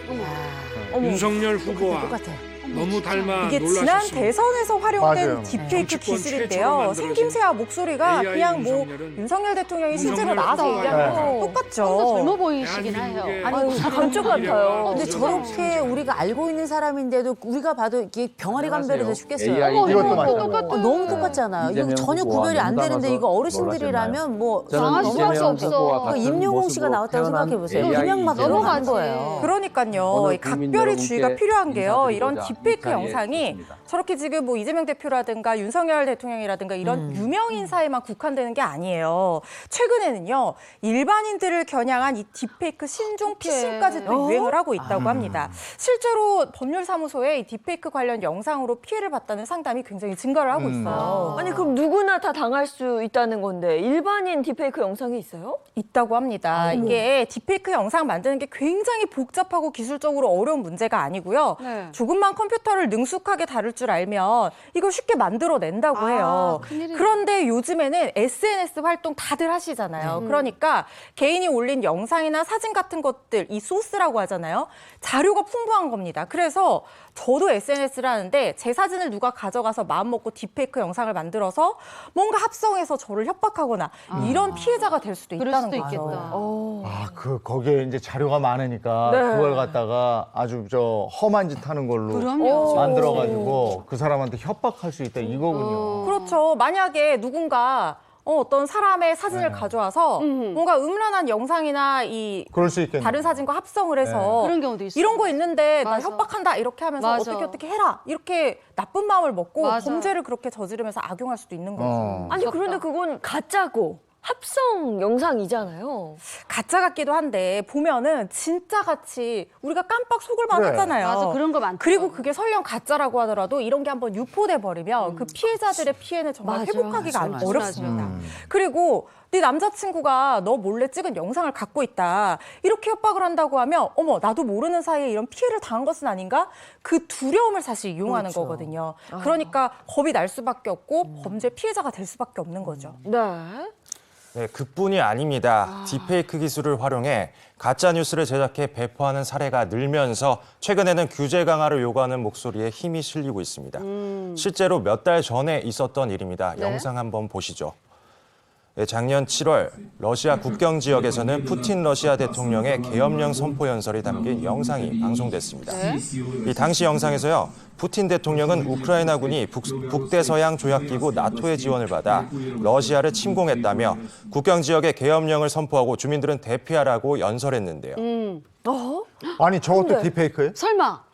윤석열 후보와 똑같아. 너무 닮아 이게 지난 놀라셨습니다. 대선에서 활용된 맞아요. 딥페이크 정치권 최초로 기술인데요. 만들어진 생김새와 목소리가 AI 그냥 뭐 윤석열은 윤석열 대통령이 실제로 윤석열 나와서 후보와 얘기하는 거랑 네. 똑같죠. 젊어 보이시긴 해요. 대한민국의 감쪽 같아요. 근데 미래와 저렇게 우리가 알고 있는 사람인데도 우리가 봐도 이게 병아리 감별해서 쉽겠어요. 이것도 맞아요. 너무 똑같잖아요. 이거 전혀 구별이 안 되는데 이거 어르신들이라면 뭐 당할 수 없어. 그 임용웅 씨가 나왔다고 생각해 보세요. 그냥 막 여러 넘어가는 가지. 거예요. 그러니까요. 이 각별히 주의가 필요한 게요. 이런 인사드리고자 딥페이크 이 자리에 영상이 섰습니다. 저렇게 지금 뭐 이재명 대표라든가 윤석열 대통령이라든가 이런 유명 인사에만 국한되는 게 아니에요. 최근에는요. 일반인들을 겨냥한 이 딥페이크 신종 피싱까지 또 유행을 하고 있다고 합니다. 실제로 법률사무소에 이 딥페이크 관련 영상으로 피해를 봤다는 상담이 굉장히 증가를 하고 있어요. 아니 그럼 누구나 다 당할 수 있다는 건데 일반인 딥페이크 영상이 있어요? 있다고 합니다. 이게 딥페이크 영상 만드는 게 굉장히 복잡하고 기술적으로 어려운 문제가 아니고요. 네. 조금만 컴퓨터를 능숙하게 다룰 줄 알면 이걸 쉽게 만들어낸다고 해요. 큰일이네. 그런데 요즘에는 SNS 활동 다들 하시잖아요. 그러니까 개인이 올린 영상이나 사진 같은 것들, 이 소스라고 하잖아요. 자료가 풍부한 겁니다. 그래서 저도 SNS를 하는데 제 사진을 누가 가져가서 마음먹고 딥페이크 영상을 만들어서 뭔가 합성해서 저를 협박하거나 이런 피해자가 될 수도 그럴 있다는 수도 거죠. 있겠다. 거기에 이제 자료가 많으니까 네. 그걸 갖다가 아주 험한 짓 하는 걸로 그럼요. 만들어가지고 그 사람한테 협박할 수 있다 이거군요. 그렇죠. 만약에 누군가 어떤 사람의 사진을 가져와서 뭔가 음란한 영상이나 이 그럴 수 있겠네요. 다른 사진과 합성을 해서 그런 경우도 있어요. 이런 거 있는데 나 맞아. 협박한다 이렇게 하면서 맞아. 어떻게 해라 이렇게 나쁜 마음을 먹고 맞아. 범죄를 그렇게 저지르면서 악용할 수도 있는 거죠. 아니 그런데 그건 가짜고 합성 영상이잖아요. 가짜 같기도 한데 보면은 진짜 같이 우리가 깜빡 속을만 그래. 하잖아요. 맞아, 그런 거 많죠. 그리고 그게 설령 가짜라고 하더라도 이런 게 한번 유포돼 버리면 그 피해자들의 피해는 정말 맞아. 회복하기가 맞아. 어렵습니다. 그리고 네 남자친구가 너 몰래 찍은 영상을 갖고 있다. 이렇게 협박을 한다고 하면 어머 나도 모르는 사이에 이런 피해를 당한 것은 아닌가? 그 두려움을 사실 이용하는 거거든요. 그러니까 겁이 날 수밖에 없고 범죄 피해자가 될 수밖에 없는 거죠. 네. 네, 그뿐이 아닙니다. 딥페이크 기술을 활용해 가짜 뉴스를 제작해 배포하는 사례가 늘면서 최근에는 규제 강화를 요구하는 목소리에 힘이 실리고 있습니다. 실제로 몇 달 전에 있었던 일입니다. 영상 한번 보시죠. 네, 작년 7월 러시아 국경 지역에서는 푸틴 러시아 대통령의 계엄령 선포 연설이 담긴 영상이 방송됐습니다. 이 당시 영상에서요. 푸틴 대통령은 우크라이나군이 북대서양 조약기구 나토의 지원을 받아 러시아를 침공했다며 국경 지역에 계엄령을 선포하고 주민들은 대피하라고 연설했는데요. 아니 저것도 딥페이크예요? 설마.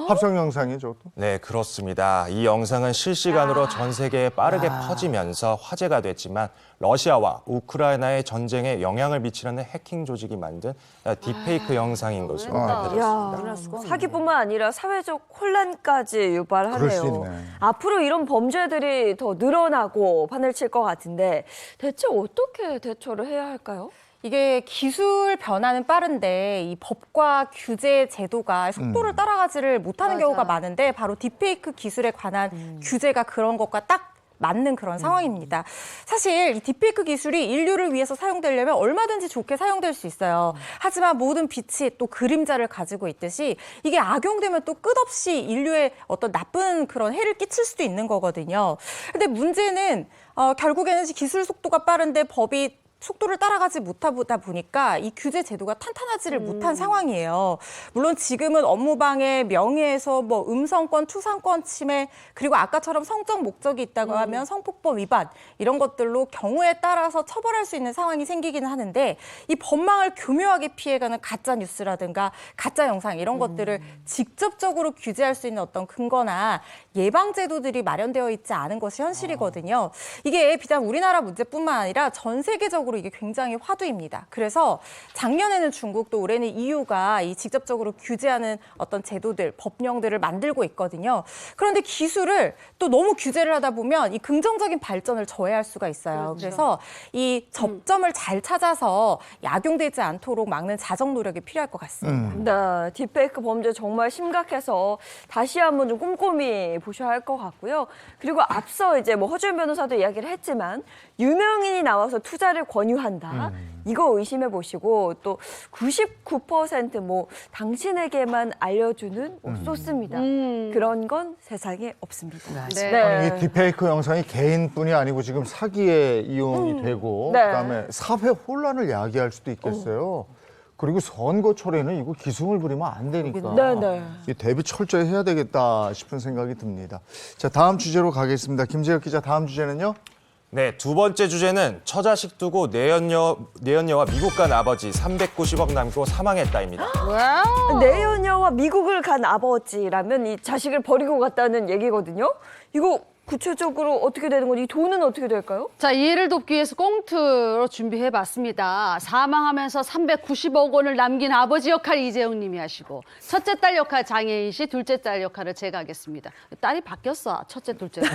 합성 영상이죠. 또. 네, 그렇습니다. 이 영상은 실시간으로 전 세계에 빠르게 퍼지면서 화제가 됐지만 러시아와 우크라이나의 전쟁에 영향을 미치려는 해킹 조직이 만든 딥페이크 영상인 것으로 밝혀졌습니다. 사기뿐만 아니라 사회적 혼란까지 그럴 수 유발하네요. 있네. 앞으로 이런 범죄들이 더 늘어나고 판을 칠 것 같은데 대체 어떻게 대처를 해야 할까요? 이게 기술 변화는 빠른데 이 법과 규제 제도가 속도를 따라가지를 못하는 경우가 많은데 바로 딥페이크 기술에 관한 규제가 그런 것과 딱 맞는 그런 상황입니다. 사실 이 딥페이크 기술이 인류를 위해서 사용되려면 얼마든지 좋게 사용될 수 있어요. 하지만 모든 빛이 또 그림자를 가지고 있듯이 이게 악용되면 또 끝없이 인류에 어떤 나쁜 그런 해를 끼칠 수도 있는 거거든요. 근데 문제는 결국에는 기술 속도가 빠른데 법이 속도를 따라가지 못하다 보니까 이 규제 제도가 탄탄하지를 못한 상황이에요. 물론 지금은 업무방해, 명예훼손, 뭐 음성권, 투상권 침해, 그리고 아까처럼 성적 목적이 있다고 하면 성폭법 위반 이런 것들로 경우에 따라서 처벌할 수 있는 상황이 생기기는 하는데 이 법망을 교묘하게 피해가는 가짜 뉴스라든가 가짜 영상 이런 것들을 직접적으로 규제할 수 있는 어떤 근거나 예방 제도들이 마련되어 있지 않은 것이 현실이거든요. 이게 비단 우리나라 문제뿐만 아니라 전 세계적으로 이게 굉장히 화두입니다. 그래서 작년에는 중국 또 올해는 EU가 이 직접적으로 규제하는 어떤 제도들, 법령들을 만들고 있거든요. 그런데 기술을 또 너무 규제를 하다 보면 이 긍정적인 발전을 저해할 수가 있어요. 그래서 이 접점을 잘 찾아서 악용되지 않도록 막는 자정 노력이 필요할 것 같습니다. 네, 딥페이크 범죄 정말 심각해서 다시 한번 좀 꼼꼼히 보셔야 할 것 같고요. 그리고 앞서 이제 뭐 허준 변호사도 이야기를 했지만 유명인이 나와서 투자를 권유한다. 이거 의심해 보시고 또 99% 뭐 당신에게만 알려주는 쏘습니다. 그런 건 세상에 없습니다. 네. 아니, 이 딥페이크 영상이 개인뿐이 아니고 지금 사기에 이용이 되고 네. 그다음에 사회 혼란을 야기할 수도 있겠어요. 그리고 선거철에는 이거 기승을 부리면 안 되니까 네네. 이 대비 철저히 해야 되겠다 싶은 생각이 듭니다. 자, 다음 주제로 가겠습니다. 김재혁 기자, 다음 주제는요? 네, 두 번째 주제는 처자식 두고 내연녀와 미국 간 아버지 390억 남기고 사망했다입니다. 내연녀와 미국을 간 아버지라면 이 자식을 버리고 갔다는 얘기거든요. 이거 구체적으로 어떻게 되는 건지, 이 돈은 어떻게 될까요? 자, 이해를 돕기 위해서 꽁트로 준비해봤습니다. 사망하면서 390억 원을 남긴 아버지 역할 이재용 님이 하시고 첫째 딸 역할 장혜인 씨, 둘째 딸 역할을 제가 하겠습니다. 딸이 바뀌었어, 첫째, 둘째가.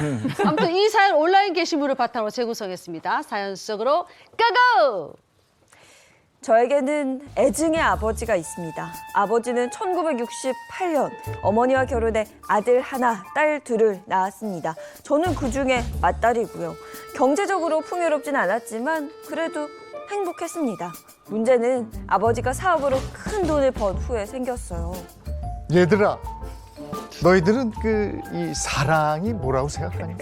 아무튼 이 사연 온라인 게시물을 바탕으로 재구성했습니다. 사연 속으로 고고! 저에게는 애증의 아버지가 있습니다. 아버지는 1968년 어머니와 결혼해 아들 하나, 딸 둘을 낳았습니다. 저는 그중에 맏딸이고요. 경제적으로 풍요롭진 않았지만 그래도 행복했습니다. 문제는 아버지가 사업으로 큰 돈을 번 후에 생겼어요. 얘들아, 너희들은 이 사랑이 뭐라고 생각하니?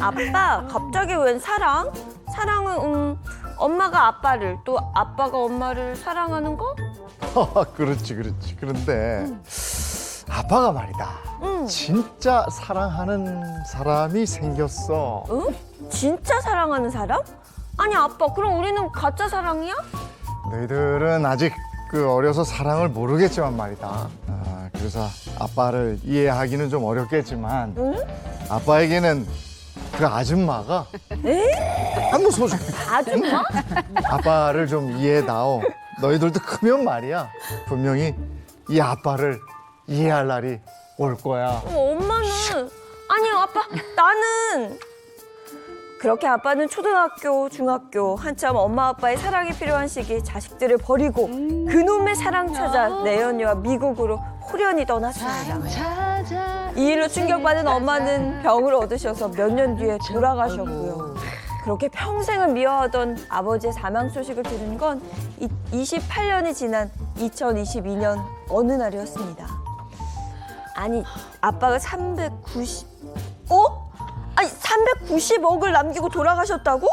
아빠, 갑자기 웬 사랑? 사랑은 엄마가 아빠를, 또 아빠가 엄마를 사랑하는 거? 그렇지. 그런데 아빠가 말이다. 진짜 사랑하는 사람이 생겼어. 응? 진짜 사랑하는 사람? 아니 아빠, 그럼 우리는 가짜 사랑이야? 너희들은 아직 어려서 사랑을 모르겠지만 말이다. 그래서 아빠를 이해하기는 좀 어렵겠지만 아빠에게는 그 아줌마가 너무 소중해. 아줌마? 아빠를 좀 이해해다오. 너희들도 크면 말이야. 분명히 이 아빠를 이해할 날이 올 거야. 엄마는 아니 아빠, 나는 그렇게 아빠는 초등학교, 중학교 한참 엄마 아빠의 사랑이 필요한 시기 자식들을 버리고 그놈의 사랑 찾아 내연녀와 미국으로 호련히 떠났습니다. 이 일로 충격받은 엄마는 병을 얻으셔서 몇 년 뒤에 돌아가셨고요. 그렇게 평생을 미워하던 아버지의 사망 소식을 들은 건 28년이 지난 2022년 어느 날이었습니다. 아니, 아빠가 390억을 남기고 돌아가셨다고?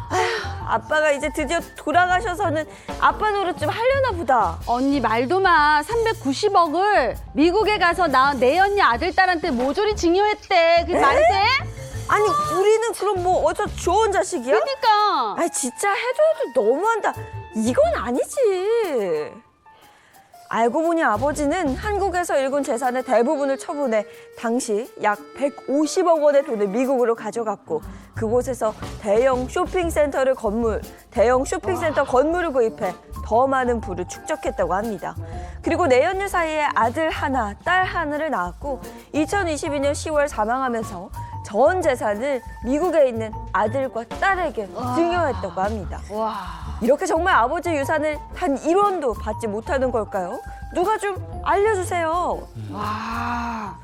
아휴, 아빠가 이제 드디어 돌아가셔서는 아빠 노릇 좀 하려나 보다. 언니 말도 마. 390억을 미국에 가서 낳은 내연녀 아들 딸한테 모조리 증여했대. 그게 말이 돼? 아니, 우리는 그럼 뭐 어쩌 좋은 자식이야? 그러니까. 아니, 진짜 해도 너무한다. 이건 아니지. 알고 보니 아버지는 한국에서 일군 재산의 대부분을 처분해 당시 약 150억 원의 돈을 미국으로 가져갔고 그곳에서 대형 쇼핑센터 건물을 구입해 더 많은 부를 축적했다고 합니다. 그리고 내연녀 사이에 아들 하나, 딸 하나를 낳았고 2022년 10월 사망하면서 전 재산을 미국에 있는 아들과 딸에게 증여했다고 합니다. 이렇게 정말 아버지 유산을 단 1원도 받지 못하는 걸까요? 누가 좀 알려주세요. 와,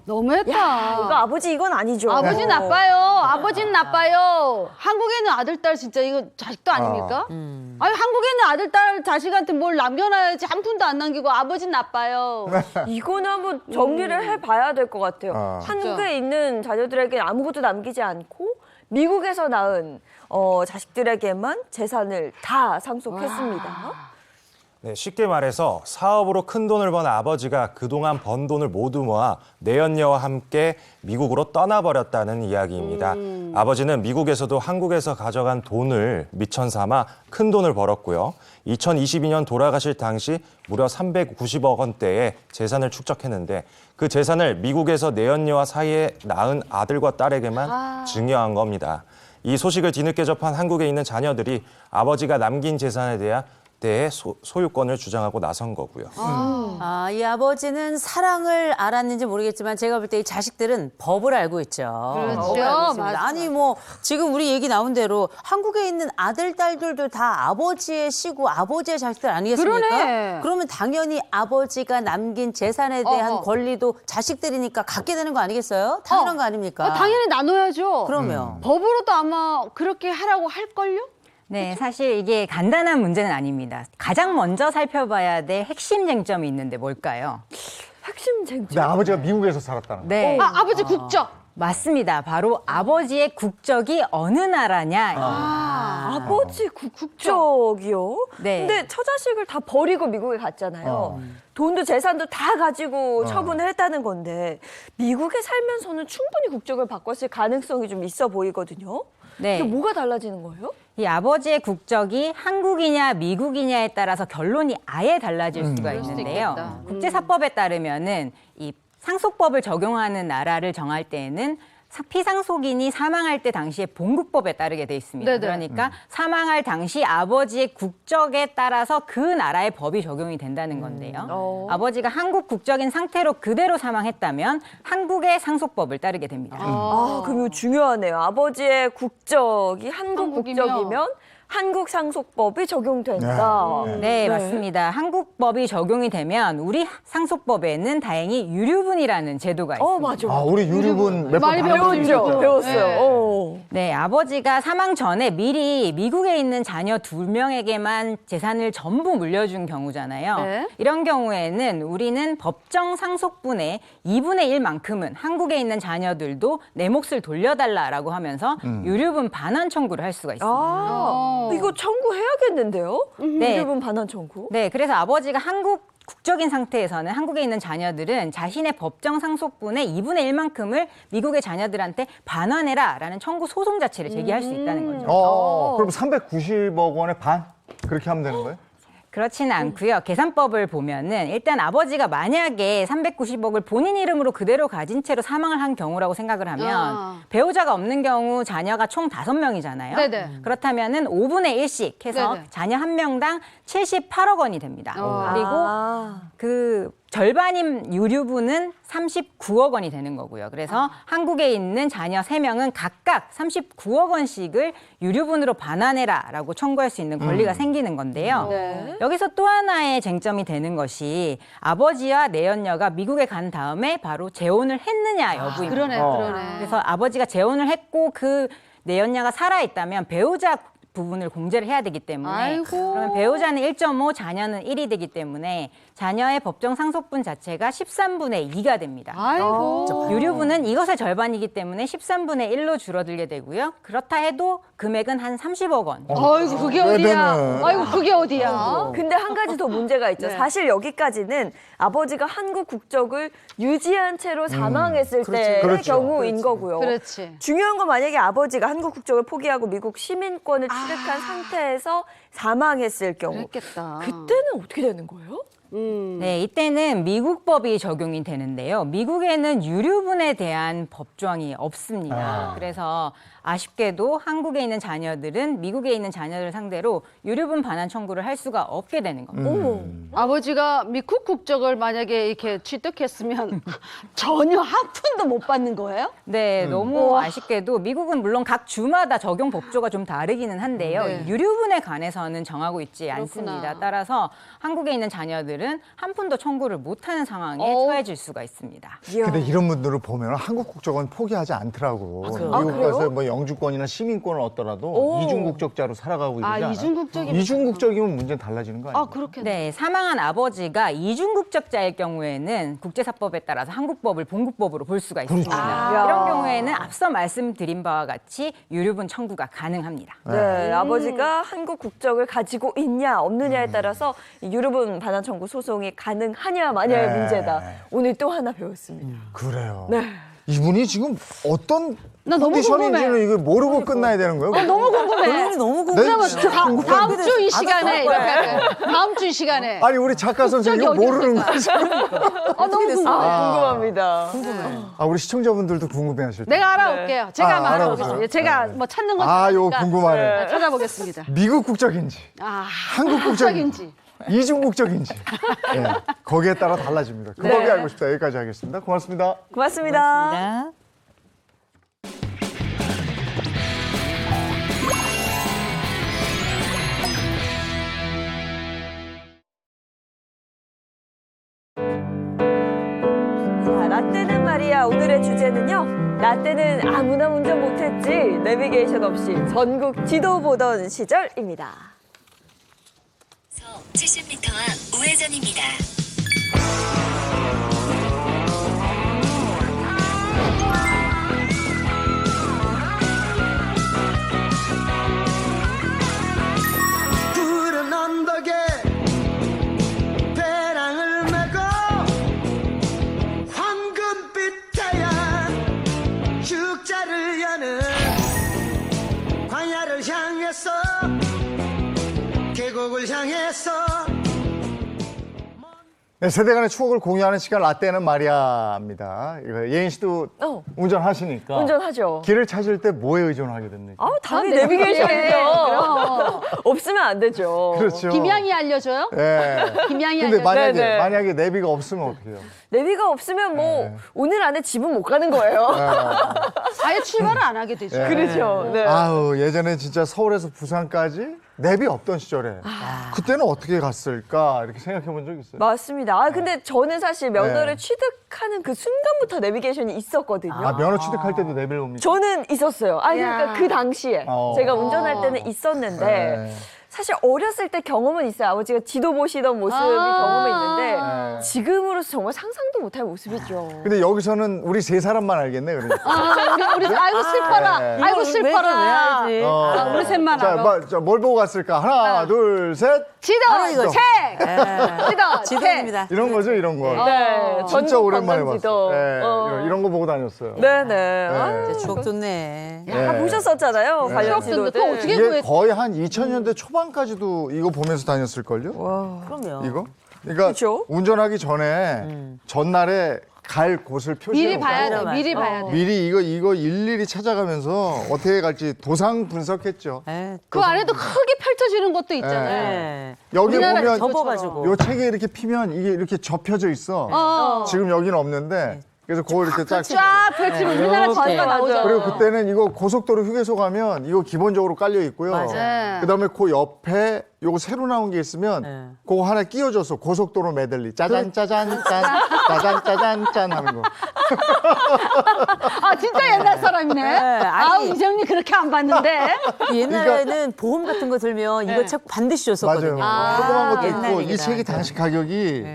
너무했다. 이거 아버지 이건 아니죠. 아버지 나빠요. 아버지는 나빠요. 한국에 있는 아들, 딸 진짜 이거 자식도 아닙니까? 아니, 한국에 있는 아들, 딸 자식한테 뭘 남겨놔야지 한 푼도 안 남기고 아버지는 나빠요. 이거는 한번 정리를 해봐야 될 것 같아요. 한국에 있는 자녀들에게 아무것도 남기지 않고 미국에서 낳은 자식들에게만 재산을 다 상속했습니다. 네, 쉽게 말해서 사업으로 큰 돈을 번 아버지가 그동안 번 돈을 모두 모아 내연녀와 함께 미국으로 떠나버렸다는 이야기입니다. 아버지는 미국에서도 한국에서 가져간 돈을 미천 삼아 큰 돈을 벌었고요. 2022년 돌아가실 당시 무려 390억 원대의 재산을 축적했는데 그 재산을 미국에서 내연녀와 사이에 낳은 아들과 딸에게만 증여한 겁니다. 이 소식을 뒤늦게 접한 한국에 있는 자녀들이 아버지가 남긴 재산에 대해 소유권을 주장하고 나선 거고요. 이 아버지는 사랑을 알았는지 모르겠지만 제가 볼 때 이 자식들은 법을 알고 있죠. 그렇죠. 법을 알고 있습니다. 맞아. 아니 뭐 지금 우리 얘기 나온 대로 한국에 있는 아들, 딸들도 다 아버지의 씨고 아버지의 자식들 아니겠습니까? 그러네. 그러면 당연히 아버지가 남긴 재산에 대한 권리도 자식들이니까 갖게 되는 거 아니겠어요? 당연한 거 아닙니까? 당연히 나눠야죠. 그러면. 법으로도 아마 그렇게 하라고 할걸요? 네, 사실 이게 간단한 문제는 아닙니다. 가장 먼저 살펴봐야 될 핵심 쟁점이 있는데 뭘까요? 핵심 쟁점. 근데 아버지가 미국에서 살았다는 거. 네, 아버지 국적. 맞습니다. 바로 아버지의 국적이 어느 나라냐. 아버지 국적이요? 네. 근데 처자식을 다 버리고 미국에 갔잖아요. 돈도 재산도 다 가지고 처분을 했다는 건데 미국에 살면서는 충분히 국적을 바꿨을 가능성이 좀 있어 보이거든요. 네. 이게 뭐가 달라지는 거예요? 이 아버지의 국적이 한국이냐 미국이냐에 따라서 결론이 아예 달라질 수가 그럴 수도 있는데요. 있겠다. 국제사법에 따르면은 이 상속법을 적용하는 나라를 정할 때에는 피상속인이 사망할 때 당시에 본국법에 따르게 돼 있습니다. 네네. 그러니까 사망할 당시 아버지의 국적에 따라서 그 나라의 법이 적용이 된다는 건데요. 아버지가 한국 국적인 상태로 그대로 사망했다면 한국의 상속법을 따르게 됩니다. 그럼 이거 중요하네요. 아버지의 국적이 한국 한국이면? 국적이면 한국 상속법이 적용된다. 네, 맞습니다. 한국법이 적용이 되면 우리 상속법에는 다행히 유류분이라는 제도가 있습니다. 맞아. 우리 유류분 몇 번 많이 배웠죠. 배웠어요. 네, 아버지가 사망 전에 미리 미국에 있는 자녀 2명에게만 재산을 전부 물려준 경우잖아요. 네. 이런 경우에는 우리는 법정 상속분의 2분의 1만큼은 한국에 있는 자녀들도 내 몫을 돌려달라라고 하면서 유류분 반환 청구를 할 수가 있습니다. 이거 청구해야겠는데요? 네. 유류분 반환 청구? 네, 그래서 아버지가 한국 국적인 상태에서는 한국에 있는 자녀들은 자신의 법정 상속분의 2분의 1만큼을 미국의 자녀들한테 반환해라라는 청구 소송 자체를 제기할 수 있다는 거죠. 그럼 390억 원의 반? 그렇게 하면 되는 거예요? 그렇지는 않고요. 계산법을 보면은 일단 아버지가 만약에 390억을 본인 이름으로 그대로 가진 채로 사망을 한 경우라고 생각을 하면 배우자가 없는 경우 자녀가 총 5명이잖아요. 네네. 그렇다면은 5분의 1씩 해서 네네. 자녀 한 명당 78억 원이 됩니다. 그리고 그 절반인 유류분은 39억 원이 되는 거고요. 그래서 한국에 있는 자녀 3명은 각각 39억 원씩을 유류분으로 반환해라라고 청구할 수 있는 권리가 생기는 건데요. 네. 여기서 또 하나의 쟁점이 되는 것이 아버지와 내연녀가 미국에 간 다음에 바로 재혼을 했느냐 여부입니다. 그러네, 그러네. 그래서 아버지가 재혼을 했고 그 내연녀가 살아있다면 배우자 부분을 공제를 해야 되기 때문에 아이고. 그러면 배우자는 1.5, 자녀는 1이 되기 때문에 자녀의 법정 상속분 자체가 13분의 2가 됩니다. 아이고. 유류분은 이것의 절반이기 때문에 13분의 1로 줄어들게 되고요. 그렇다 해도 금액은 한 30억 원. 아이고, 그게 어디야? 되는. 아이고, 그게 어디야? 근데 한 가지 더 문제가 있죠. 사실 여기까지는 아버지가 한국 국적을 유지한 채로 사망했을 때의 그렇죠. 경우인 거고요. 그렇지. 중요한 건 만약에 아버지가 한국 국적을 포기하고 미국 시민권을 취득한 상태에서 사망했을 경우 그랬겠다. 그때는 어떻게 되는 거예요? 네, 이때는 미국법이 적용이 되는데요. 미국에는 유류분에 대한 법조항이 없습니다. 그래서 아쉽게도 한국에 있는 자녀들은 미국에 있는 자녀들 상대로 유류분 반환 청구를 할 수가 없게 되는 겁니다. 아버지가 미국 국적을 만약에 이렇게 취득했으면 전혀 한 푼도 못 받는 거예요? 네, 너무 아쉽게도 미국은 물론 각 주마다 적용 법조가 좀 다르기는 한데요. 네. 유류분에 관해서는 정하고 있지 그렇구나. 않습니다. 따라서 한국에 있는 자녀들은 한 푼도 청구를 못하는 상황에 처해질 수가 있습니다. 근데 이런 분들을 보면 한국 국적은 포기하지 않더라고. 미국 그래요? 가서 뭐 영주권이나 시민권을 얻더라도 이중 국적자로 살아가고 이러지 않아요? 이중 국적이면 이중 국적이면 문제는 달라지는 거 아니에요? 그렇게. 네, 사망한 아버지가 이중 국적자일 경우에는 국제사법에 따라서 한국법을 본국법으로 볼 수가 있습니다. 아. 이런 경우에는 앞서 말씀드린 바와 같이 유류분 청구가 가능합니다. 네, 아버지가 한국 국적을 가지고 있냐 없느냐에 따라서 이 유류분 반환 청구 소송이 가능하냐 마냐의 네. 문제다. 오늘 또 하나 배웠습니다. 그래요. 네. 이분이 지금 어떤 나 너무 컨디션인지는 이거 모르고 끝나야 되는 거예요? 너무 궁금해. 너무 네, 궁금해. 진짜 다음 주 이 시간에 다음 주 이 시간에. 아니 우리 작가 선생님 이거 국적이 모르는 거죠? 너무 궁금해. 궁금합니다. 아 우리 시청자분들도 궁금해하실 텐데. 내가 알아볼게요. 제가 한번 알아보세요. 알아보겠습니다. 제가 뭐 찾는 건 아, 요거 아니니까. 궁금하네. 찾아보겠습니다. 미국 국적인지 한국 국적인지 이중 국적인지 네, 거기에 따라 달라집니다. 그 법이 알고 싶다. 여기까지 하겠습니다. 고맙습니다. 고맙습니다. 네. 자, 라떼는 말이야. 오늘의 주제는요. 라떼는 아무나 운전 못했지. 내비게이션 없이 전국 지도 보던 시절입니다. 70m 앞 우회전입니다. 푸른 언덕에 배낭을 메고 황금빛 태양 축자를 여는 광야를 향해서 계곡을 향해서 네, 세대 간의 추억을 공유하는 시간 라떼는 마리아입니다. 이거 예인 씨도 운전하시니까 운전하죠. 길을 찾을 때 뭐에 의존하게 됩니까? 당연히 내비게이션이죠. 없으면 안 되죠. 그렇죠. 김양이 알려줘요? 네. 김양이 근데 알려줘요. 네네. 만약에 내비가 없으면 어떻게 해요? 내비가 없으면 뭐 오늘 안에 집은 못 가는 거예요. 아예 출발을 안 하게 되죠. 그렇죠. 네. 아우 예전에 진짜 서울에서 부산까지 내비 없던 시절에 그때는 어떻게 갔을까 이렇게 생각해 본 적 있어요? 맞습니다. 근데 저는 사실 면허를 취득하는 그 순간부터 내비게이션이 있었거든요. 면허 취득할 때도 내비를 봅니까? 저는 있었어요. 그러니까 그 당시에 제가 운전할 때는 있었는데 네. 사실 어렸을 때 경험은 있어요. 아버지가 지도 보시던 모습이 경험은 있는데 네. 지금으로서 정말 상상도 못할 모습이죠. 근데 여기서는 우리 세 사람만 알겠네 그러니까. 우리 아이고 슬퍼라. 네. 아이고 슬퍼라. 왜 알지? 우리 셋만 자, 알아. 뭘 보고 갔을까? 하나, 둘, 셋. 지도, 이거지. 지도, 지도입니다. 이런 거죠, 이런 거. 네, 진짜 전국 오랜만에 관광지도. 봤어요. 네, 이런 거 보고 다녔어요. 네네. 아유, 추억 돋네. 다 보셨었잖아요. 관련 추억도 지도들. 또 어떻게 이게 구했? 거의 한 2000년대 초반까지도 이거 보면서 다녔을걸요? 그럼요. 이거? 그러니까 그쵸? 운전하기 전에 전날에 갈 곳을 표시해 미리 봐야 돼. 맞아, 미리 맞아. 봐야 돼. 미리 이거 일일이 찾아가면서 어떻게 갈지 도상 분석했죠. 그 안에도 크게 펼쳐지는 것도 있잖아요. 네. 여기 우리나라 보면 접어가지고. 요 책에 이렇게 피면 이게 이렇게 접혀져 있어. 지금 여기는 없는데 그래서 그거 이렇게 쫙 쫙 펼치면 우리나라 이렇게. 전체가 나오죠. 그리고 그때는 이거 고속도로 휴게소 가면 이거 기본적으로 깔려 있고요. 맞아요. 그다음에 그 옆에 요거 새로 나온 게 있으면 그거 하나 끼워줘서 고속도로 메들리 짜잔 짜잔 짠 짜잔 짜잔 짠 하는 거. 진짜 옛날 사람이네. 아니. 이정리 그렇게 안 봤는데. 옛날에는 보험 같은 거 들면 이거 책 반드시 줬었거든요. 맞아요. 조그만 것도 있고 이 옛날 책이 얘기다. 당시 가격이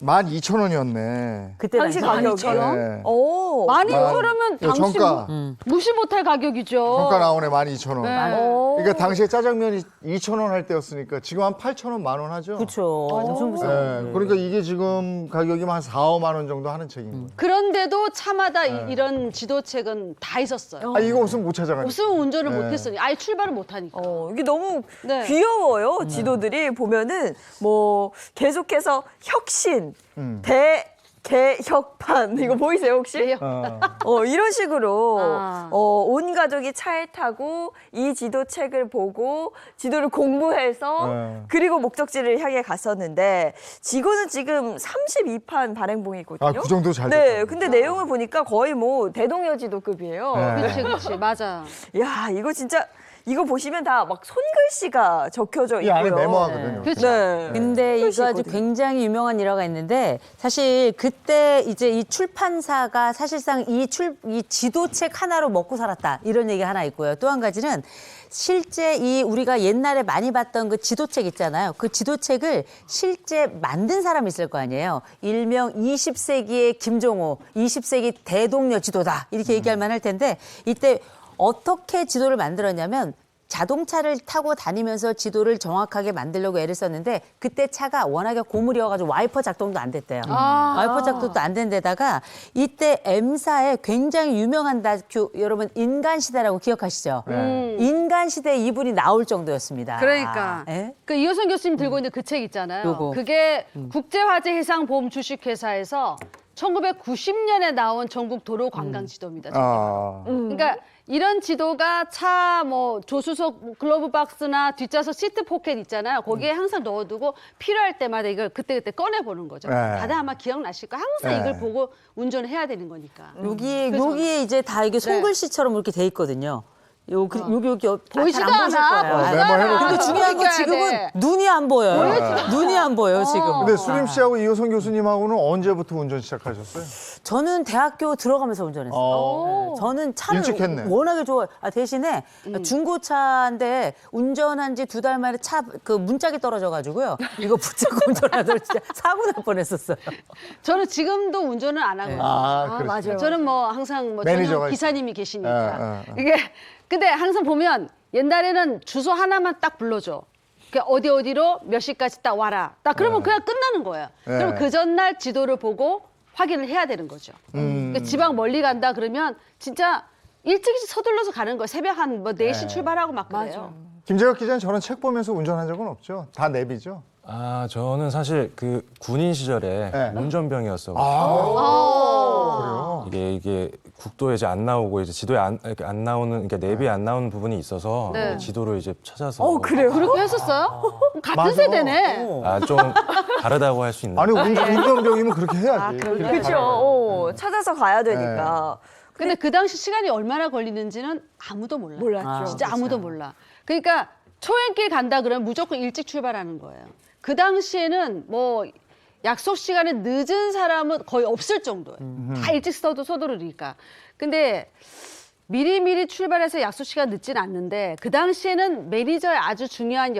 12,000원이었네. 그때 당시 가격이. 네. 오. 많이 만- 그러면 이거 당시 정가. 무시 못할 가격이죠. 정가 나오네 12,000원. 네. 그러니까 당시에 짜장면이 2,000원 할 때였으니까 지금 한 8,000원, 10,000원 하죠. 그렇죠. 엄청 비싸. 네. 그러니까 이게 지금 가격이 한 4, 5만 원 정도 하는 책인 거예요. 그런데도 차마다 이런 지도책은 다 있었어요. 아 이거 없으면 못 찾아가요. 없으면 운전을 네. 못했으니 아예 출발을 못하니까. 이게 너무 네. 귀여워요. 지도들이 보면은 뭐 계속해서 혁신, 개혁판 이거 보이세요 혹시? 이런 식으로 아. 온 가족이 차에 타고 이 지도책을 보고 지도를 공부해서 네. 그리고 목적지를 향해 갔었는데 지구는 지금 32판 발행본이거든요. 아, 그 정도 잘 네, 됐다. 근데 내용을 보니까 거의 뭐 대동여 지도급이에요. 네. 그렇지, 맞아. 야, 이거 진짜 이거 보시면 다 막 손글씨가 적혀져 이 있고요. 안에 메모하거든요. 그렇죠. 네. 근데 이거 아주 있거든요. 굉장히 유명한 일화가 있는데 사실 그때 이제 이 출판사가 사실상 이 지도책 하나로 먹고 살았다 이런 얘기 하나 있고요. 또 한 가지는 실제 이 우리가 옛날에 많이 봤던 그 지도책 있잖아요. 그 지도책을 실제 만든 사람이 있을 거 아니에요. 일명 20세기의 김종호, 20세기 대동여 지도다 이렇게 얘기할 만할 텐데 이때 어떻게 지도를 만들었냐면 자동차를 타고 다니면서 지도를 정확하게 만들려고 애를 썼는데 그때 차가 워낙에 고물이어가지고 와이퍼 작동도 안 됐대요. 와이퍼 작동도 안 된 데다가 이때 M사의 굉장히 유명한 다큐 여러분 인간시대라고 기억하시죠? 인간시대 이분이 나올 정도였습니다. 그러니까 예? 그 이호선 교수님 들고 있는 그 책 있잖아요. 요거. 그게 국제화재해상보험 주식회사에서 1990년에 나온 전국 도로 관광 지도입니다. 아. 그러니까 이런 지도가 차 뭐 조수석 글러브 박스나 뒷좌석 시트 포켓 있잖아요. 거기에 항상 넣어두고 필요할 때마다 이걸 그때그때 꺼내 보는 거죠. 네. 다들 아마 기억나실 거예요. 항상 네. 이걸 보고 운전을 해야 되는 거니까. 여기에 이제 다 이게 손글씨처럼 이렇게 돼 있거든요. 여기 보이지도 잘안 보실 않아. 거예요. 보이지도 메모해놓고. 않아. 근데 중요한 건 그러니까 지금은 네. 눈이 안 보여요. 눈이 안 보여요, 지금. 근데 수림 씨하고 이호선 교수님하고는 언제부터 운전 시작하셨어요? 저는 대학교 들어가면서 운전했어요. 네. 저는 차를 일찍 했네. 워낙에 좋아해요. 대신에 중고차인데 운전한 지 2달 만에 차 그 문짝이 떨어져가지고요. 이거 붙잡고 운전하다가 진짜 사고 날 뻔했었어요. 저는 지금도 운전을 안 하거든요. 그렇죠. 저는 뭐 항상 뭐 매니저가 전용 기사님이 있- 계시니까 예. 이게 근데 항상 보면 옛날에는 주소 하나만 딱 불러줘. 그러니까 어디로 몇 시까지 딱 와라. 딱 그러면 그냥 끝나는 거예요. 그럼 그 전날 지도를 보고 확인을 해야 되는 거죠. 그러니까 지방 멀리 간다 그러면 진짜 일찍 서둘러서 가는 거예요. 새벽 한 뭐 4시 출발하고 막 그래요. 김재혁 기자는 저런 책 보면서 운전한 적은 없죠? 다 내비죠? 아, 저는 사실 그 군인 시절에 네. 운전병이었어. 그래요? 이게 국도에 이제 안 나오고 이제 지도에 이렇게 안 나오는 그러니까 내비에 안 나오는 부분이 있어서 네. 지도를 이제 찾아서 그래요? 그렇게 했었어요? 같은 맞아. 세대네. 아, 좀 다르다고 할 수 있는. 아니 운전병이면 그렇게 해야지. 그렇죠. 찾아서 가야 되니까. 근데 그 당시 시간이 얼마나 걸리는지는 아무도 몰라요. 몰랐죠. 진짜 아무도 몰라. 그러니까 초행길 간다 그러면 무조건 일찍 출발하는 거예요. 그 당시에는 뭐 약속 시간에 늦은 사람은 거의 없을 정도예요. 다 일찍 서두르니까. 근데 미리미리 출발해서 약속 시간 늦진 않는데 그 당시에는 매니저의 아주 중요한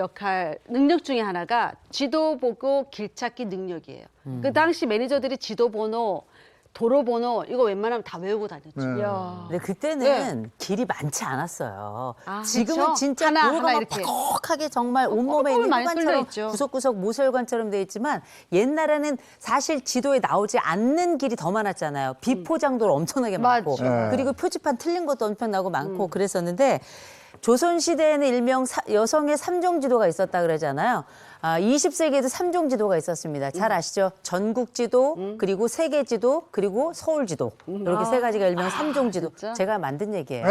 능력 중에 하나가 지도 보고 길 찾기 능력이에요. 그 당시 매니저들이 지도 번호, 도로 번호 이거 웬만하면 다 외우고 다녔죠. 야. 근데 그때는 길이 많지 않았어요. 아, 지금은 그렇죠? 진짜 하나, 도로가 하나 막 이렇게. 퍽퍽하게 정말 온몸에 있는 많이 뚫려 혈관처럼 있죠. 구석구석 모세혈관처럼 돼 있지만 옛날에는 사실 지도에 나오지 않는 길이 더 많았잖아요. 비포장도로 엄청나게 많고 맞죠. 네. 그리고 표지판 틀린 것도 엄청나고 많고 그랬었는데 조선시대에는 일명 여성의 3종 지도가 있었다 그러잖아요. 20세기에도 3종 지도가 있었습니다. 잘 아시죠? 전국 지도, 그리고 세계 지도, 그리고 서울 지도. 이렇게 세 가지가 일명 3종 지도. 진짜? 제가 만든 얘기예요.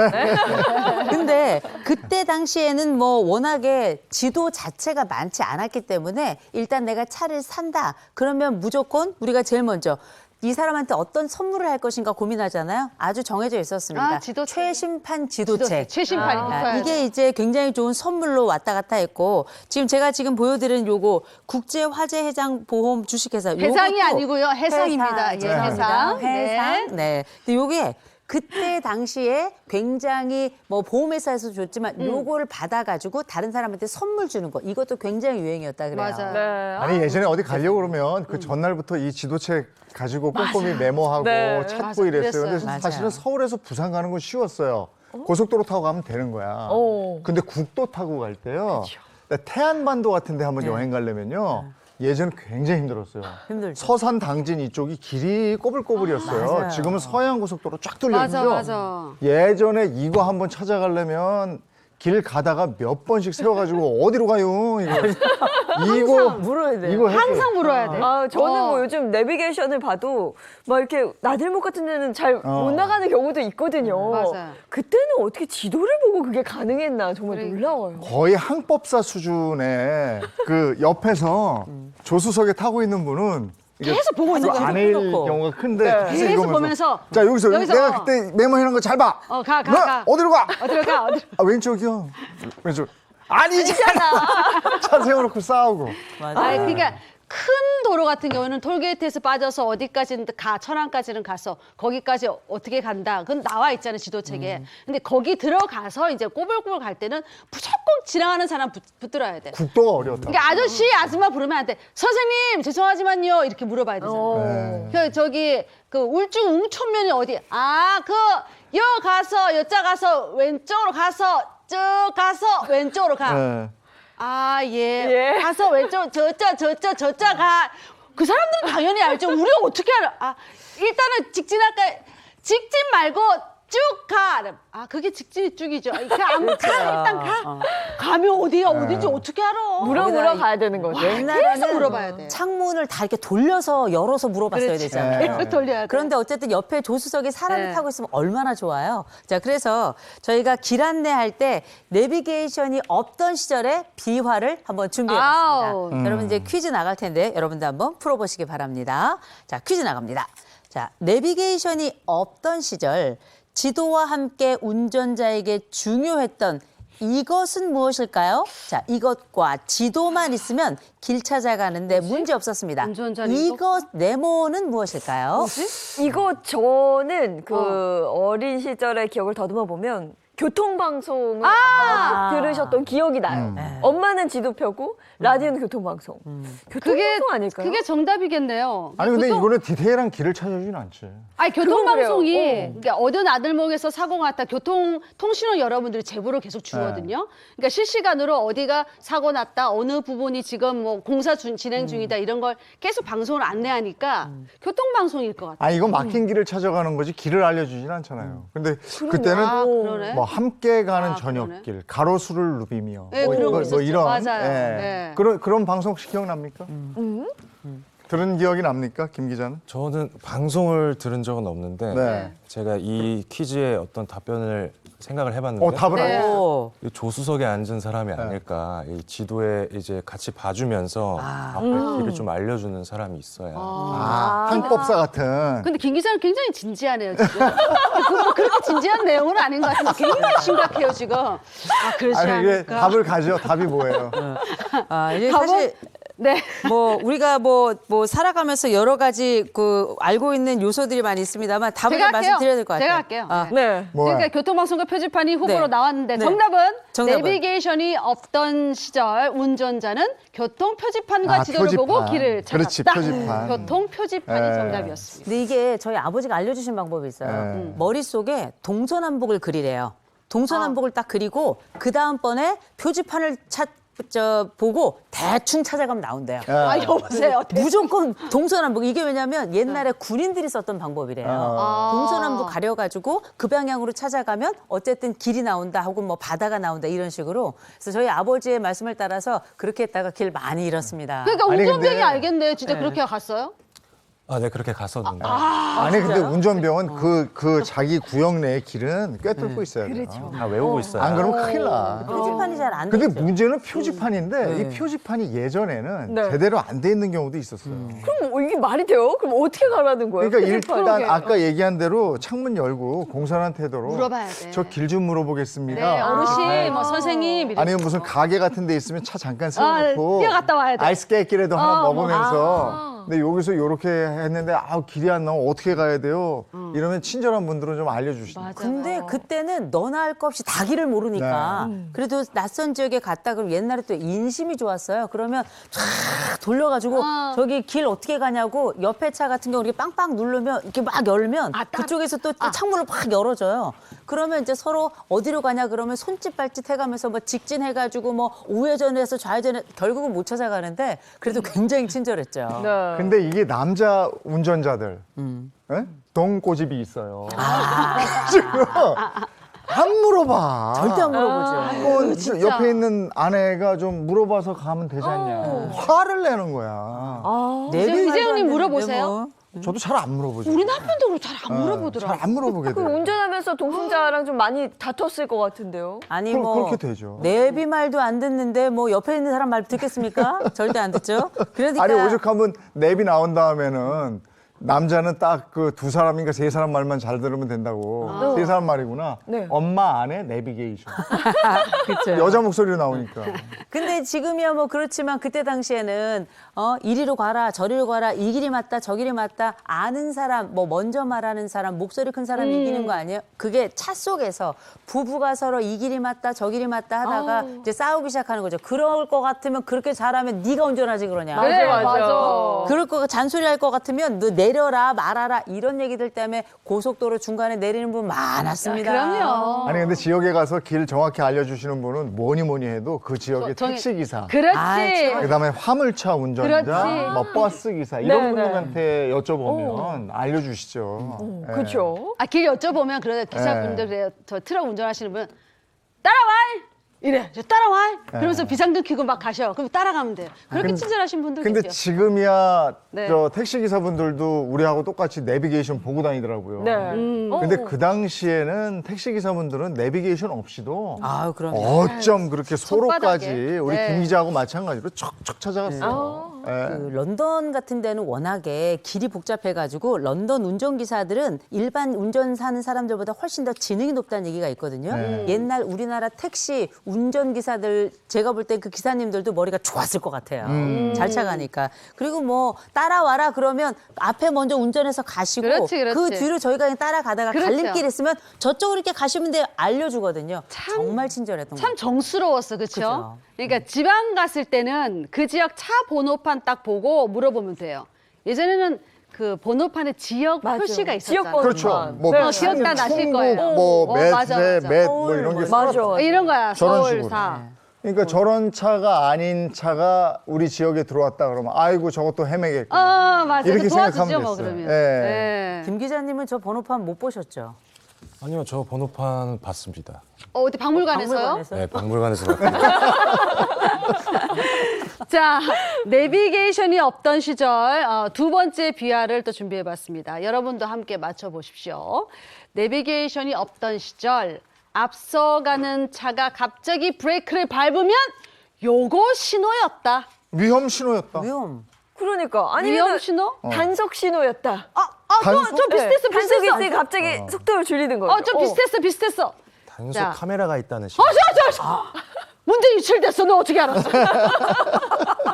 근데 그때 당시에는 뭐 워낙에 지도 자체가 많지 않았기 때문에 일단 내가 차를 산다. 그러면 무조건 우리가 제일 먼저 이 사람한테 어떤 선물을 할 것인가 고민하잖아요. 아주 정해져 있었습니다. 지도책. 최신판 지도책. 최신판이 붙어야 돼. 이게 이제 굉장히 좋은 선물로 왔다 갔다 했고 제가 보여드린 요거 국제화재해상 보험 주식회사 해상이 요것도 아니고요. 해상입니다. 예, 죄송합니다. 해상. 해상. 네. 근데 요게 그때 당시에 굉장히 뭐 보험회사에서 줬지만 요거를 받아가지고 다른 사람한테 선물 주는 거 이것도 굉장히 유행이었다 그래요. 맞아요. 네. 아니 예전에 어디 가려고 그러면 그 전날부터 이 지도책 가지고 꼼꼼히 메모하고 네. 찾고 맞아, 이랬어요. 근데 그랬어요. 사실은 맞아요. 서울에서 부산 가는 건 쉬웠어요. 고속도로 타고 가면 되는 거야. 오. 근데 국도 타고 갈 때요. 태안반도 같은 데 한번 여행 가려면요. 예전에 굉장히 힘들었어요. 힘들죠. 서산 당진 이쪽이 길이 꼬불꼬불이었어요. 맞아요. 지금은 서해안 고속도로 쫙 뚫려 맞아, 있죠. 맞아. 예전에 이거 한번 찾아가려면 길 가다가 몇 번씩 세워가지고 어디로 가요? 이거 물어야 돼요. 이거 했어요. 항상 물어야 돼. 아, 저는 어. 뭐 요즘 내비게이션을 봐도 막 이렇게 나들목 같은 데는 잘 못 나가는 경우도 있거든요. 맞아요. 그때는 어떻게 지도를 보고 그게 가능했나 정말 놀라워요. 거의 항법사 수준의 그 옆에서 조수석에 타고 있는 분은 이게 계속 보고 있는 거야. 안일 해놓고. 경우가 큰데 네. 계속 보면서. 자 여기서 여기서. 내가 그때 메모해놓은 거 잘 봐. 가. 어디로 가? 어디로 가? 어디로 아, 왼쪽이요. 왼쪽. 아니잖아. 차 세워놓고 싸우고. 아니, 그러니까 큰 도로 같은 경우는 톨게이트에서 빠져서 어디까지는 가, 천안까지는 가서 거기까지 어떻게 간다. 그건 나와 있잖아요, 지도책에. 근데 거기 들어가서 이제 꼬불꼬불 갈 때는 무조건 지나가는 사람 붙들어야 돼. 국도가 어려웠다. 그러니까 아저씨, 아줌마 부르면 안 돼. 선생님, 죄송하지만요. 이렇게 물어봐야 되잖아요. 네. 그 저기 그 울중 웅촌면이 어디? 아, 여 가서 여자 가서 왼쪽으로 가서 쭉 가서 왼쪽으로 가. 네. 아, 예. 가서 왼쪽, 저자 가. 그 사람들은 당연히 알죠. 우리가 어떻게 알아? 아, 일단은 직진할까? 직진 말고 쭉 가. 아, 그게 직진이 쭉이죠. 그냥 가, 일단 가. 가면 어디야, 어딘지 어떻게 알아? 물어 가야 되는 거죠. 계속 물어봐야 돼. 창문을 다 이렇게 돌려서 열어서 물어봤어야 그렇지. 되잖아요. 계속 돌려야 돼. 그런데 어쨌든 옆에 조수석에 사람이 네. 타고 있으면 얼마나 좋아요. 자, 그래서 저희가 길 안내할 때 내비게이션이 없던 시절의 비화를 한번 준비해봤습니다. 아우. 여러분 이제 퀴즈 나갈 텐데 여러분도 한번 풀어보시기 바랍니다. 자, 퀴즈 나갑니다. 자, 내비게이션이 없던 시절 지도와 함께 운전자에게 중요했던 이것은 무엇일까요? 자, 이것과 지도만 있으면 길 찾아가는데 문제 없었습니다. 운전자는 이것 네모는 무엇일까요? 이거 저는 그 어린 시절의 기억을 더듬어 보면 교통방송을 들으셨던 기억이 나요. 엄마는 지도 펴고 라디오는 교통방송. 교통방송 아닐까요? 그게 정답이겠네요. 아니 근데 이거는 디테일한 길을 찾아주진 않지. 아니, 교통방송이 그래요. 그러니까 어느 나들목에서 사고가 났다 통신원 여러분들이 제보를 계속 주거든요. 그러니까 실시간으로 어디가 사고 났다, 어느 부분이 지금 뭐 공사 진행 중이다 이런 걸 계속 방송을 안내하니까 교통방송일 것 같아요. 아 이건 막힌 길을 찾아가는 거지 길을 알려주진 않잖아요. 근데 그때는 아, 그러네. 뭐 함께 가는 아, 저녁길, 가로수를 누비며 네, 그런 거 있었죠. 이런 맞아요. 예. 네. 그런 방송 혹시 기억납니까? 들은 기억이 납니까, 김 기자는? 저는 방송을 들은 적은 없는데 네. 제가 이 퀴즈에 어떤 답변을 생각을 해봤는데 답을 네. 알고. 오. 이 조수석에 앉은 사람이 아닐까. 이 지도에 이제 같이 봐주면서 앞에 길을 좀 알려주는 사람이 있어야. 항법사 같은. 근데 김 기자는 굉장히 진지하네요, 지금. 뭐 그렇게 진지한 내용은 아닌 것 같은데 굉장히 심각해요, 지금. 아, 그렇지 아니 이게 않을까? 답을 가죠. 답이 뭐예요? 아, 이게 사실 네. 뭐 우리가 뭐 살아가면서 여러 가지 그 알고 있는 요소들이 많이 있습니다만 답을 제가 좀 말씀드려야 될 것 같아요. 제가 할게요. 아, 네. 뭐야? 그러니까 교통방송과 표지판이 후보로 네. 나왔는데 네. 정답은 정답은? 내비게이션이 없던 시절 운전자는 교통 표지판과 지도를 표지판. 보고 길을 그렇지, 찾았다. 표지판. 교통 표지판이 네. 정답이었습니다. 근데 이게 저희 아버지가 알려주신 방법이 있어요. 네. 머릿속에 동서남북을 그리래요. 동서남북을 딱 그리고 그 다음번에 표지판을 보고 대충 찾아가면 나온대요. 아, 여보세요. 무조건 동서남북. 이게 왜냐면 옛날에 군인들이 썼던 방법이래요. 동서남북 가려가지고 그 방향으로 찾아가면 어쨌든 길이 나온다 하고 뭐 바다가 나온다 이런 식으로. 그래서 저희 아버지의 말씀을 따라서 그렇게 했다가 길 많이 잃었습니다. 그러니까 아니, 운전병이 근데- 알겠네. 진짜 그렇게 갔어요? 네, 그렇게 갔었는데. 아니 근데 운전병은 그 자기 구역 내의 길은 꿰뚫고 있어야 돼요. 다 외우고 있어요. 안 그러면 큰일 나. 표지판이 잘 안 근데 되죠. 문제는 표지판인데 이 표지판이 예전에는 네. 제대로 안 돼 있는 경우도 있었어요. 그럼 이게 말이 돼요? 그럼 어떻게 가라는 거예요? 그러니까 표지판? 일단 아까 얘기한 대로 창문 열고 공사한 태도로 물어봐야 돼. 저 길 좀 물어보겠습니다. 네, 어르신, 뭐 선생님. 이렇게. 아니면 무슨 가게 같은 데 있으면 차 잠깐 세워놓고 뛰어갔다 와야 돼. 아이스 깨끼라도 하나 먹으면서 근데 여기서 이렇게 했는데 길이 안 나오면 어떻게 가야 돼요? 이러면 친절한 분들은 좀 알려주시죠. 근데 그때는 너나 할 것 없이 다 길을 모르니까 그래도 낯선 지역에 갔다 그러면 옛날에 또 인심이 좋았어요. 그러면 쫙 돌려가지고 저기 길 어떻게 가냐고 옆에 차 같은 경우 이렇게 빵빵 누르면 이렇게 막 열면 그쪽에서 또 창문을 팍 열어줘요. 그러면 이제 서로 어디로 가냐 그러면 손짓 발짓 해가면서 뭐 직진해가지고 뭐 우회전해서 좌회전해 결국은 못 찾아가는데 그래도 굉장히 친절했죠. 네. 근데 이게 남자 운전자들 예? 동고집이 있어요. 지금 안 물어봐. 절대 안 물어보죠. 한번 옆에 있는 아내가 좀 물어봐서 가면 되지 않냐. 화를 내는 거야. 이재훈님 물어보세요. 뭐. 저도 잘 안 물어보죠. 우리 남편도 잘 안 물어보더라. 잘 안 물어보게 그 돼요. 운전하면서 동승자랑 좀 많이 다퉜을 것 같은데요. 아니 그럼 뭐 그렇게 되죠. 내비 말도 안 듣는데 뭐 옆에 있는 사람 말 듣겠습니까? 절대 안 듣죠. 그러니까 아니 오죽하면 내비 나온 다음에는 남자는 딱 그 두 사람인가 세 사람 말만 잘 들으면 된다고. 세 사람 말이구나. 네. 엄마 아내 내비게이션. 그렇죠. 여자 목소리로 나오니까. 근데 지금이야 뭐 그렇지만 그때 당시에는 이리로 가라 저리로 가라 이 길이 맞다 저 길이 맞다 아는 사람 뭐 먼저 말하는 사람 목소리 큰 사람 이기는 거 아니에요? 그게 차 속에서 부부가 서로 이 길이 맞다 저 길이 맞다 하다가 이제 싸우기 시작하는 거죠. 그럴 것 같으면 그렇게 잘하면 네가 운전하지 그러냐. 맞아. 그럴 거 잔소리할 것 같으면 너 내려라 말아라 이런 얘기들 때문에 고속도로 중간에 내리는 분 많았습니다. 그럼요. 아니 근데 지역에 가서 길 정확히 알려주시는 분은 뭐니 해도 그 지역의 택시기사. 그렇지. 그다음에 화물차 운전자, 그렇지. 뭐 버스 기사 이런 네네. 분들한테 여쭤보면 알려주시죠. 예. 그렇죠. 길 여쭤보면 그래 기사분들 그래요. 저 트럭 운전하시는 분 따라와 이래 저 따라와 그러면서 비상등 켜고 막 가셔. 그럼 따라가면 돼요. 그렇게 친절하신 분들 근데 계세요. 지금이야 네. 저 택시 기사분들도 우리하고 똑같이 내비게이션 보고 다니더라고요. 네. 근데 그 당시에는 택시 기사분들은 내비게이션 없이도 아유 그럼요. 어쩜 그렇게 소로까지 손바닥에. 우리 네. 김 기자하고 마찬가지로 척척 찾아갔어요. 예. 그 런던 같은 데는 워낙에 길이 복잡해가지고 런던 운전기사들은 일반 운전 사는 사람들보다 훨씬 더 지능이 높다는 얘기가 있거든요. 옛날 우리나라 택시 운전기사들 제가 볼 때 그 기사님들도 머리가 좋았을 것 같아요. 잘 차가니까. 그리고 뭐 따라와라 그러면 앞에 먼저 운전해서 가시고 그렇지, 그렇지. 그 뒤로 저희가 그냥 따라가다가 그렇죠. 갈림길 있으면 저쪽으로 이렇게 가시면 돼요. 알려주거든요. 정말 친절했던 것 참 같아요. 정스러웠어, 그렇죠? 그죠. 그러니까 지방 갔을 때는 그 지역 차 번호판 딱 보고 물어보면 돼요. 예전에는 그 번호판에 지역 맞아. 표시가 지역 있었잖아. 번호. 그렇죠. 뭐 네. 기억 다 나실 거예요. 뭐 맞아, 맷, 맞아. 뭐 이런 게 맞아. 써놨- 이런 거야. 저런 서울사. 그러니까 저런 차가 아닌 차가 우리 지역에 들어왔다 그러면 아이고 저것도 헤매겠고. 맞아. 이렇게 도와주죠, 생각하면 뭐 됐어요. 그러면. 예. 네. 김 기자님은 저 번호판 못 보셨죠? 아니요, 저 번호판 봤습니다. 어디 박물관에서요? 박물관에서? 네, 박물관에서 봤습니다. 자, 내비게이션이 없던 시절 두 번째 비화를 또 준비해봤습니다. 여러분도 함께 맞춰보십시오. 내비게이션이 없던 시절 앞서가는 차가 갑자기 브레이크를 밟으면 요거 신호였다. 위험 신호였다. 위험. 그러니까 위험 아니면 신호? 단속 신호였다. 단속? 좀 비슷했어, 단속이 비슷했어. 있으니까 갑자기 속도를 줄이는 거죠. 좀 비슷했어. 단속 자. 카메라가 있다는 시. 문제 유출됐어. 너 어떻게 알았어?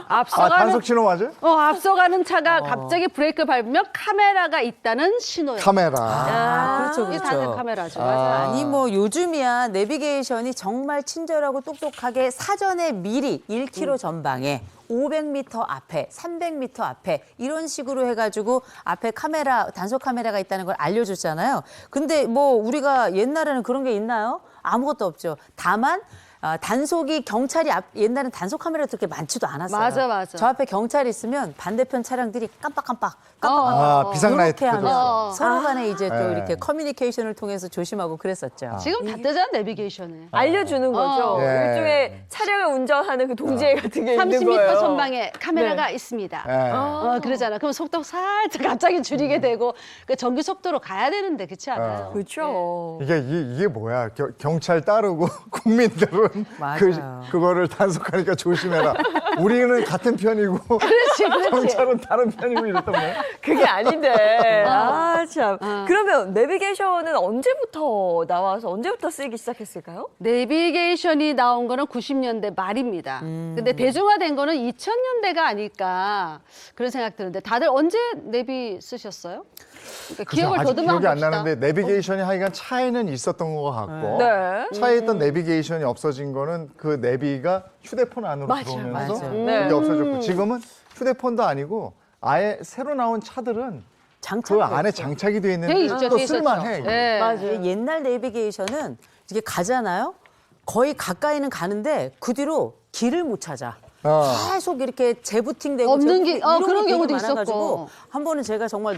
앞서가는 단속 신호 맞아요? 앞서가는 차가 갑자기 브레이크 밟으면 카메라가 있다는 신호예요. 카메라. 그렇죠, 이게 그렇죠. 단속 카메라죠. 아니 뭐 요즘이야 내비게이션이 정말 친절하고 똑똑하게 사전에 미리 1km 전방에 500m 앞에, 300m 앞에 이런 식으로 해가지고 앞에 카메라, 단속 카메라가 있다는 걸 알려줬잖아요. 근데 뭐 우리가 옛날에는 그런 게 있나요? 아무것도 없죠. 다만 단속이 경찰이 옛날엔 단속 카메라도 그렇게 많지도 않았어요. 맞아. 저 앞에 경찰이 있으면 반대편 차량들이 깜빡깜빡 비상라이트 이렇게 하면서 어. 서로 간에 이제 또 네. 이렇게 커뮤니케이션을 통해서 조심하고 그랬었죠. 지금 다 뜨잖아, 내비게이션에. 알려주는 거죠. 예. 일종의 차량을 운전하는 그 동지애 같은 게 있는 30m 거예요. 전방에 카메라가 있습니다. 예. 그러잖아. 그럼 속도 살짝 갑자기 줄이게 되고 그 정규 속도로 가야 되는데 그렇지 않아요? 그렇죠. 이게 뭐야? 경찰 따르고 국민들은 맞아요. 그거를 단속하니까 조심해라. 우리는 같은 편이고 그렇지. 경찰은 다른 편이고 이랬던 거예요. 그게 아닌데. 아, 참. 그러면 내비게이션은 언제부터 나와서 언제부터 쓰이기 시작했을까요? 내비게이션이 나온 거는 90년대 말입니다. 근데 대중화된 거는 2000년대가 아닐까 그런 생각 드는데 다들 언제 내비 쓰셨어요? 그러니까 기억을 아직 더듬어 기억이 안 봅시다. 나는데 내비게이션이 하여간 차에는 있었던 것 같고 네. 차에 있던 내비게이션이 없어진 거는 그 내비가 휴대폰 안으로 들어오면서 맞아요. 네. 그게 없어졌고 지금은 휴대폰도 아니고 아예 새로 나온 차들은 장착이 그 안에 됐어요. 장착이 돼 있는데 돼 있죠, 또 돼 있었죠. 쓸만해. 이게. 네. 맞아요. 옛날 내비게이션은 이게 가잖아요. 거의 가까이는 가는데 그 뒤로 길을 못 찾아. 계속 이렇게 재부팅되고 없는 길, 이런 게 그런 되게 경우도 많아가지고 있었고. 한 번은 제가 정말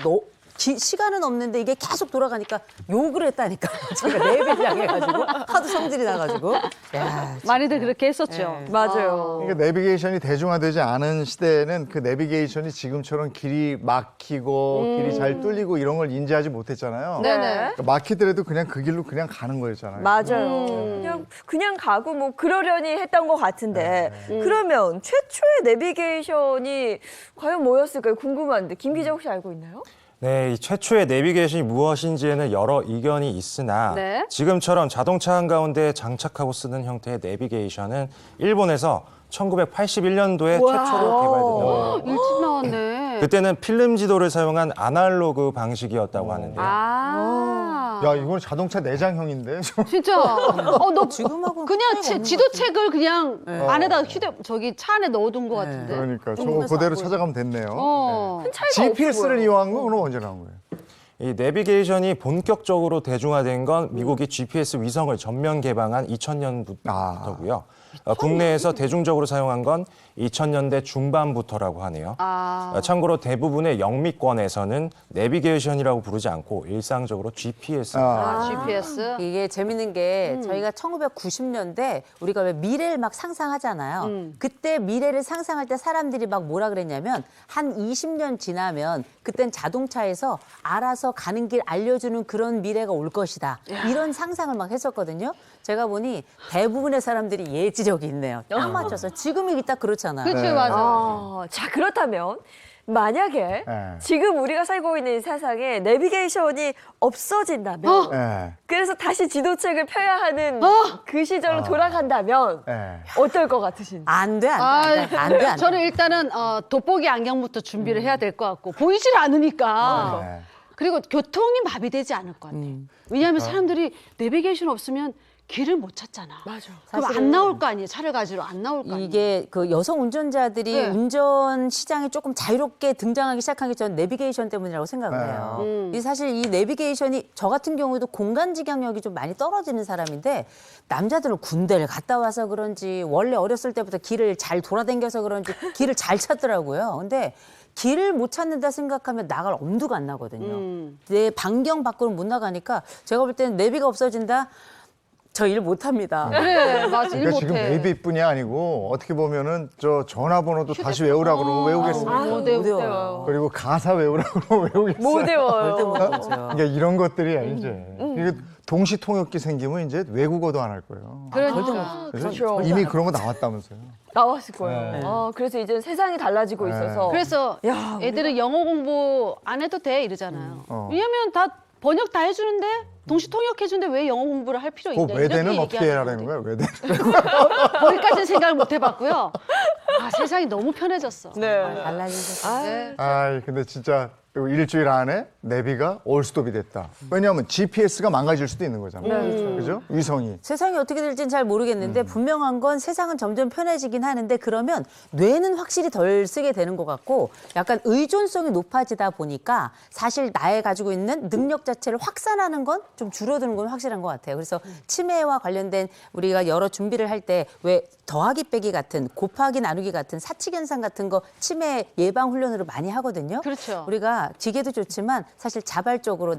시간은 없는데 이게 계속 돌아가니까 욕을 했다니까. 제가 내비를 당해가지고 하도 성질이 나가지고. 야, 많이들 그렇게 했었죠. 맞아요. 그러니까 내비게이션이 대중화되지 않은 시대에는 그 내비게이션이 지금처럼 길이 막히고 길이 잘 뚫리고 이런 걸 인지하지 못했잖아요. 네네. 그러니까 막히더라도 그냥 그 길로 그냥 가는 거였잖아요. 맞아요. 그냥 가고 뭐 그러려니 했던 것 같은데 그러면 최초의 내비게이션이 과연 뭐였을까요? 궁금한데 김 기자 혹시 알고 있나요? 네, 이 최초의 내비게이션이 무엇인지에는 여러 의견이 있으나 네. 지금처럼 자동차 한가운데 장착하고 쓰는 형태의 내비게이션은 일본에서 1981년도에 최초로 개발됐다고 합니다. 일찍 나왔네. 그때는 필름 지도를 사용한 아날로그 방식이었다고 하는데요. 야, 이건 자동차 내장형인데. 진짜. 너 지금하고는 그냥 차이가 없는 지도책을 그냥 안에다 차 안에 넣어둔 것 같은데. 그러니까 저거 그대로 찾아가면 됐네요. 네. GPS를 이용한 건 그럼 언제 나온 거예요? 이 내비게이션이 본격적으로 대중화된 건 미국이 GPS 위성을 전면 개방한 2000년부터고요. 국내에서 대중적으로 사용한 건 2000년대 중반부터라고 하네요. 참고로 대부분의 영미권에서는 내비게이션이라고 부르지 않고 일상적으로 GPS. GPS. 이게 재밌는 게 저희가 1990년대 우리가 왜 미래를 막 상상하잖아요. 그때 미래를 상상할 때 사람들이 막 뭐라 그랬냐면 한 20년 지나면 그땐 자동차에서 알아서 가는 길 알려주는 그런 미래가 올 것이다. 이런 상상을 막 했었거든요. 제가 보니 대부분의 사람들이 예지력이 있네요. 딱 맞춰서 지금이 딱 그렇잖아요. 그렇죠, 맞아. 자, 그렇다면 만약에 네. 지금 우리가 살고 있는 이 세상에 내비게이션이 없어진다면 예. 그래서 다시 지도책을 펴야 하는 그 시절로 돌아간다면 예. 어떨 것 같으신지? 안 돼, 안 돼, 안 돼, 안 돼. 저는 일단은 돋보기 안경부터 준비를 해야 될 것 같고 보이질 않으니까. 네. 그리고 교통이 마비되지 않을 것 같아요. 왜냐하면 사람들이 내비게이션 없으면 길을 못 찾잖아. 맞아. 그럼 안 나올 거 아니에요. 차를 가지러 안 나올 거 아니에요. 이게 그 여성 운전자들이 네. 운전 시장에 조금 자유롭게 등장하기 시작한 게 저는 내비게이션 때문이라고 생각을 해요. 이 사실 이 내비게이션이 저 같은 경우에도 공간지향력이 좀 많이 떨어지는 사람인데 남자들은 군대를 갔다 와서 그런지 원래 어렸을 때부터 길을 잘 돌아다녀서 그런지 길을 잘 찾더라고요. 근데 길을 못 찾는다 생각하면 나갈 엄두가 안 나거든요. 내 반경 밖으로 못 나가니까 제가 볼 때는 내비가 없어진다. 저 일 못합니다. 그래, 맞아. 일 그러니까 지금 못해. 내비뿐이 아니고 어떻게 보면은 저 전화번호도 다시 외우라고 그러면 외우겠습니까? 못 외워요. 그리고 가사 외우라고 그러면 외우겠어요? 못 외워요. 그러니까 이런 것들이 이제 이게 동시 통역기 생기면 이제 외국어도 안 할 거예요. 그러니까. 그렇죠. 이미 그런 거 나왔다면서요. 나왔을 거예요. 그래서 이제 세상이 달라지고 있어서. 그래서 애들은 영어 공부 안 해도 돼 이러잖아요. 왜냐면 다 번역 다 해주는데 동시 통역해주는데 왜 영어 공부를 할 필요 그 있냐 외대는 이렇게 어떻게 얘기하는 하라는 건데. 거야? 외대. 거기까지는 생각을 못 해봤고요. 세상이 너무 편해졌어. 네. 달라지셨어요. 아, 근데 진짜 일주일 안에 내비가 올스톱이 됐다. 왜냐하면 GPS가 망가질 수도 있는 거잖아요. 그죠? 위성이. 세상이 어떻게 될지는 잘 모르겠는데 분명한 건 세상은 점점 편해지긴 하는데 그러면 뇌는 확실히 덜 쓰게 되는 것 같고 약간 의존성이 높아지다 보니까 사실 나에 가지고 있는 능력 자체를 확산하는 건 좀 줄어드는 건 확실한 것 같아요. 그래서 치매와 관련된 우리가 여러 준비를 할 때 왜 더하기 빼기 같은 곱하기 나누기 같은 사칙현상 같은 거 치매 예방 훈련으로 많이 하거든요. 그렇죠. 우리가 기계도 좋지만 사실 자발적으로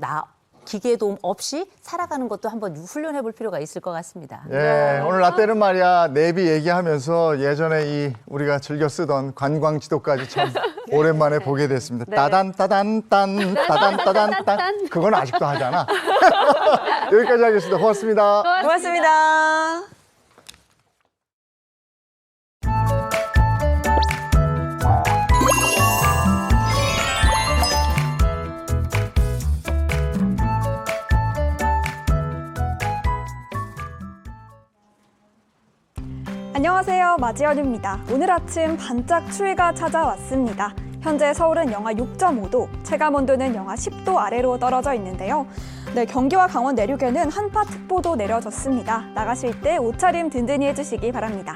기계 도움 없이 살아가는 것도 한번 훈련해 볼 필요가 있을 것 같습니다. 예, 오늘 라떼는 말이야 내비 얘기하면서 예전에 우리가 즐겨 쓰던 관광 지도까지 참 오랜만에 보게 됐습니다. 따단 따단 딴 따단 따단 딴 그건 아직도 하잖아. 여기까지 하겠습니다. 고맙습니다. 고맙습니다. 안녕하세요. 마지연입니다. 오늘 아침 반짝 추위가 찾아왔습니다. 현재 서울은 영하 6.5도, 체감온도는 영하 10도 아래로 떨어져 있는데요. 네, 경기와 강원 내륙에는 한파특보도 내려졌습니다. 나가실 때 옷차림 든든히 해주시기 바랍니다.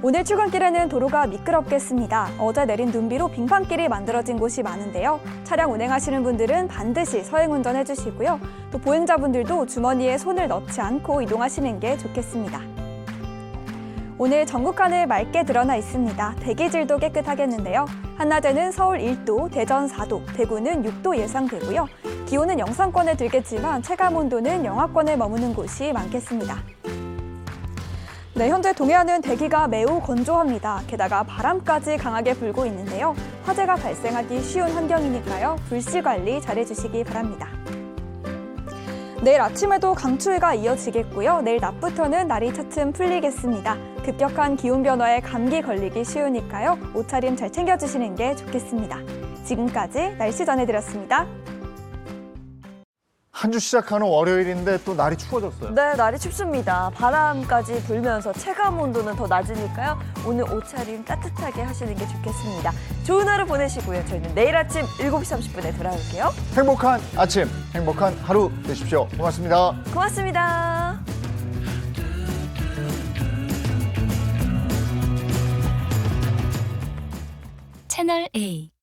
오늘 출근길에는 도로가 미끄럽겠습니다. 어제 내린 눈비로 빙판길이 만들어진 곳이 많은데요. 차량 운행하시는 분들은 반드시 서행 운전해주시고요. 또 보행자분들도 주머니에 손을 넣지 않고 이동하시는 게 좋겠습니다. 오늘 전국 하늘 맑게 드러나 있습니다. 대기질도 깨끗하겠는데요. 한낮에는 서울 1도, 대전 4도, 대구는 6도 예상되고요. 기온은 영상권에 들겠지만 체감온도는 영하권에 머무는 곳이 많겠습니다. 네, 현재 동해안은 대기가 매우 건조합니다. 게다가 바람까지 강하게 불고 있는데요. 화재가 발생하기 쉬운 환경이니까요. 불씨 관리 잘해주시기 바랍니다. 내일 아침에도 강추위가 이어지겠고요. 내일 낮부터는 날이 차츰 풀리겠습니다. 급격한 기온 변화에 감기 걸리기 쉬우니까요. 옷차림 잘 챙겨주시는 게 좋겠습니다. 지금까지 날씨 전해드렸습니다. 한 주 시작하는 월요일인데 또 날이 추워졌어요. 네, 날이 춥습니다. 바람까지 불면서 체감 온도는 더 낮으니까요. 오늘 옷차림 따뜻하게 하시는 게 좋겠습니다. 좋은 하루 보내시고요. 저희는 내일 아침 7시 30분에 돌아올게요. 행복한 아침, 행복한 하루 되십시오. 고맙습니다. 고맙습니다. 채널 A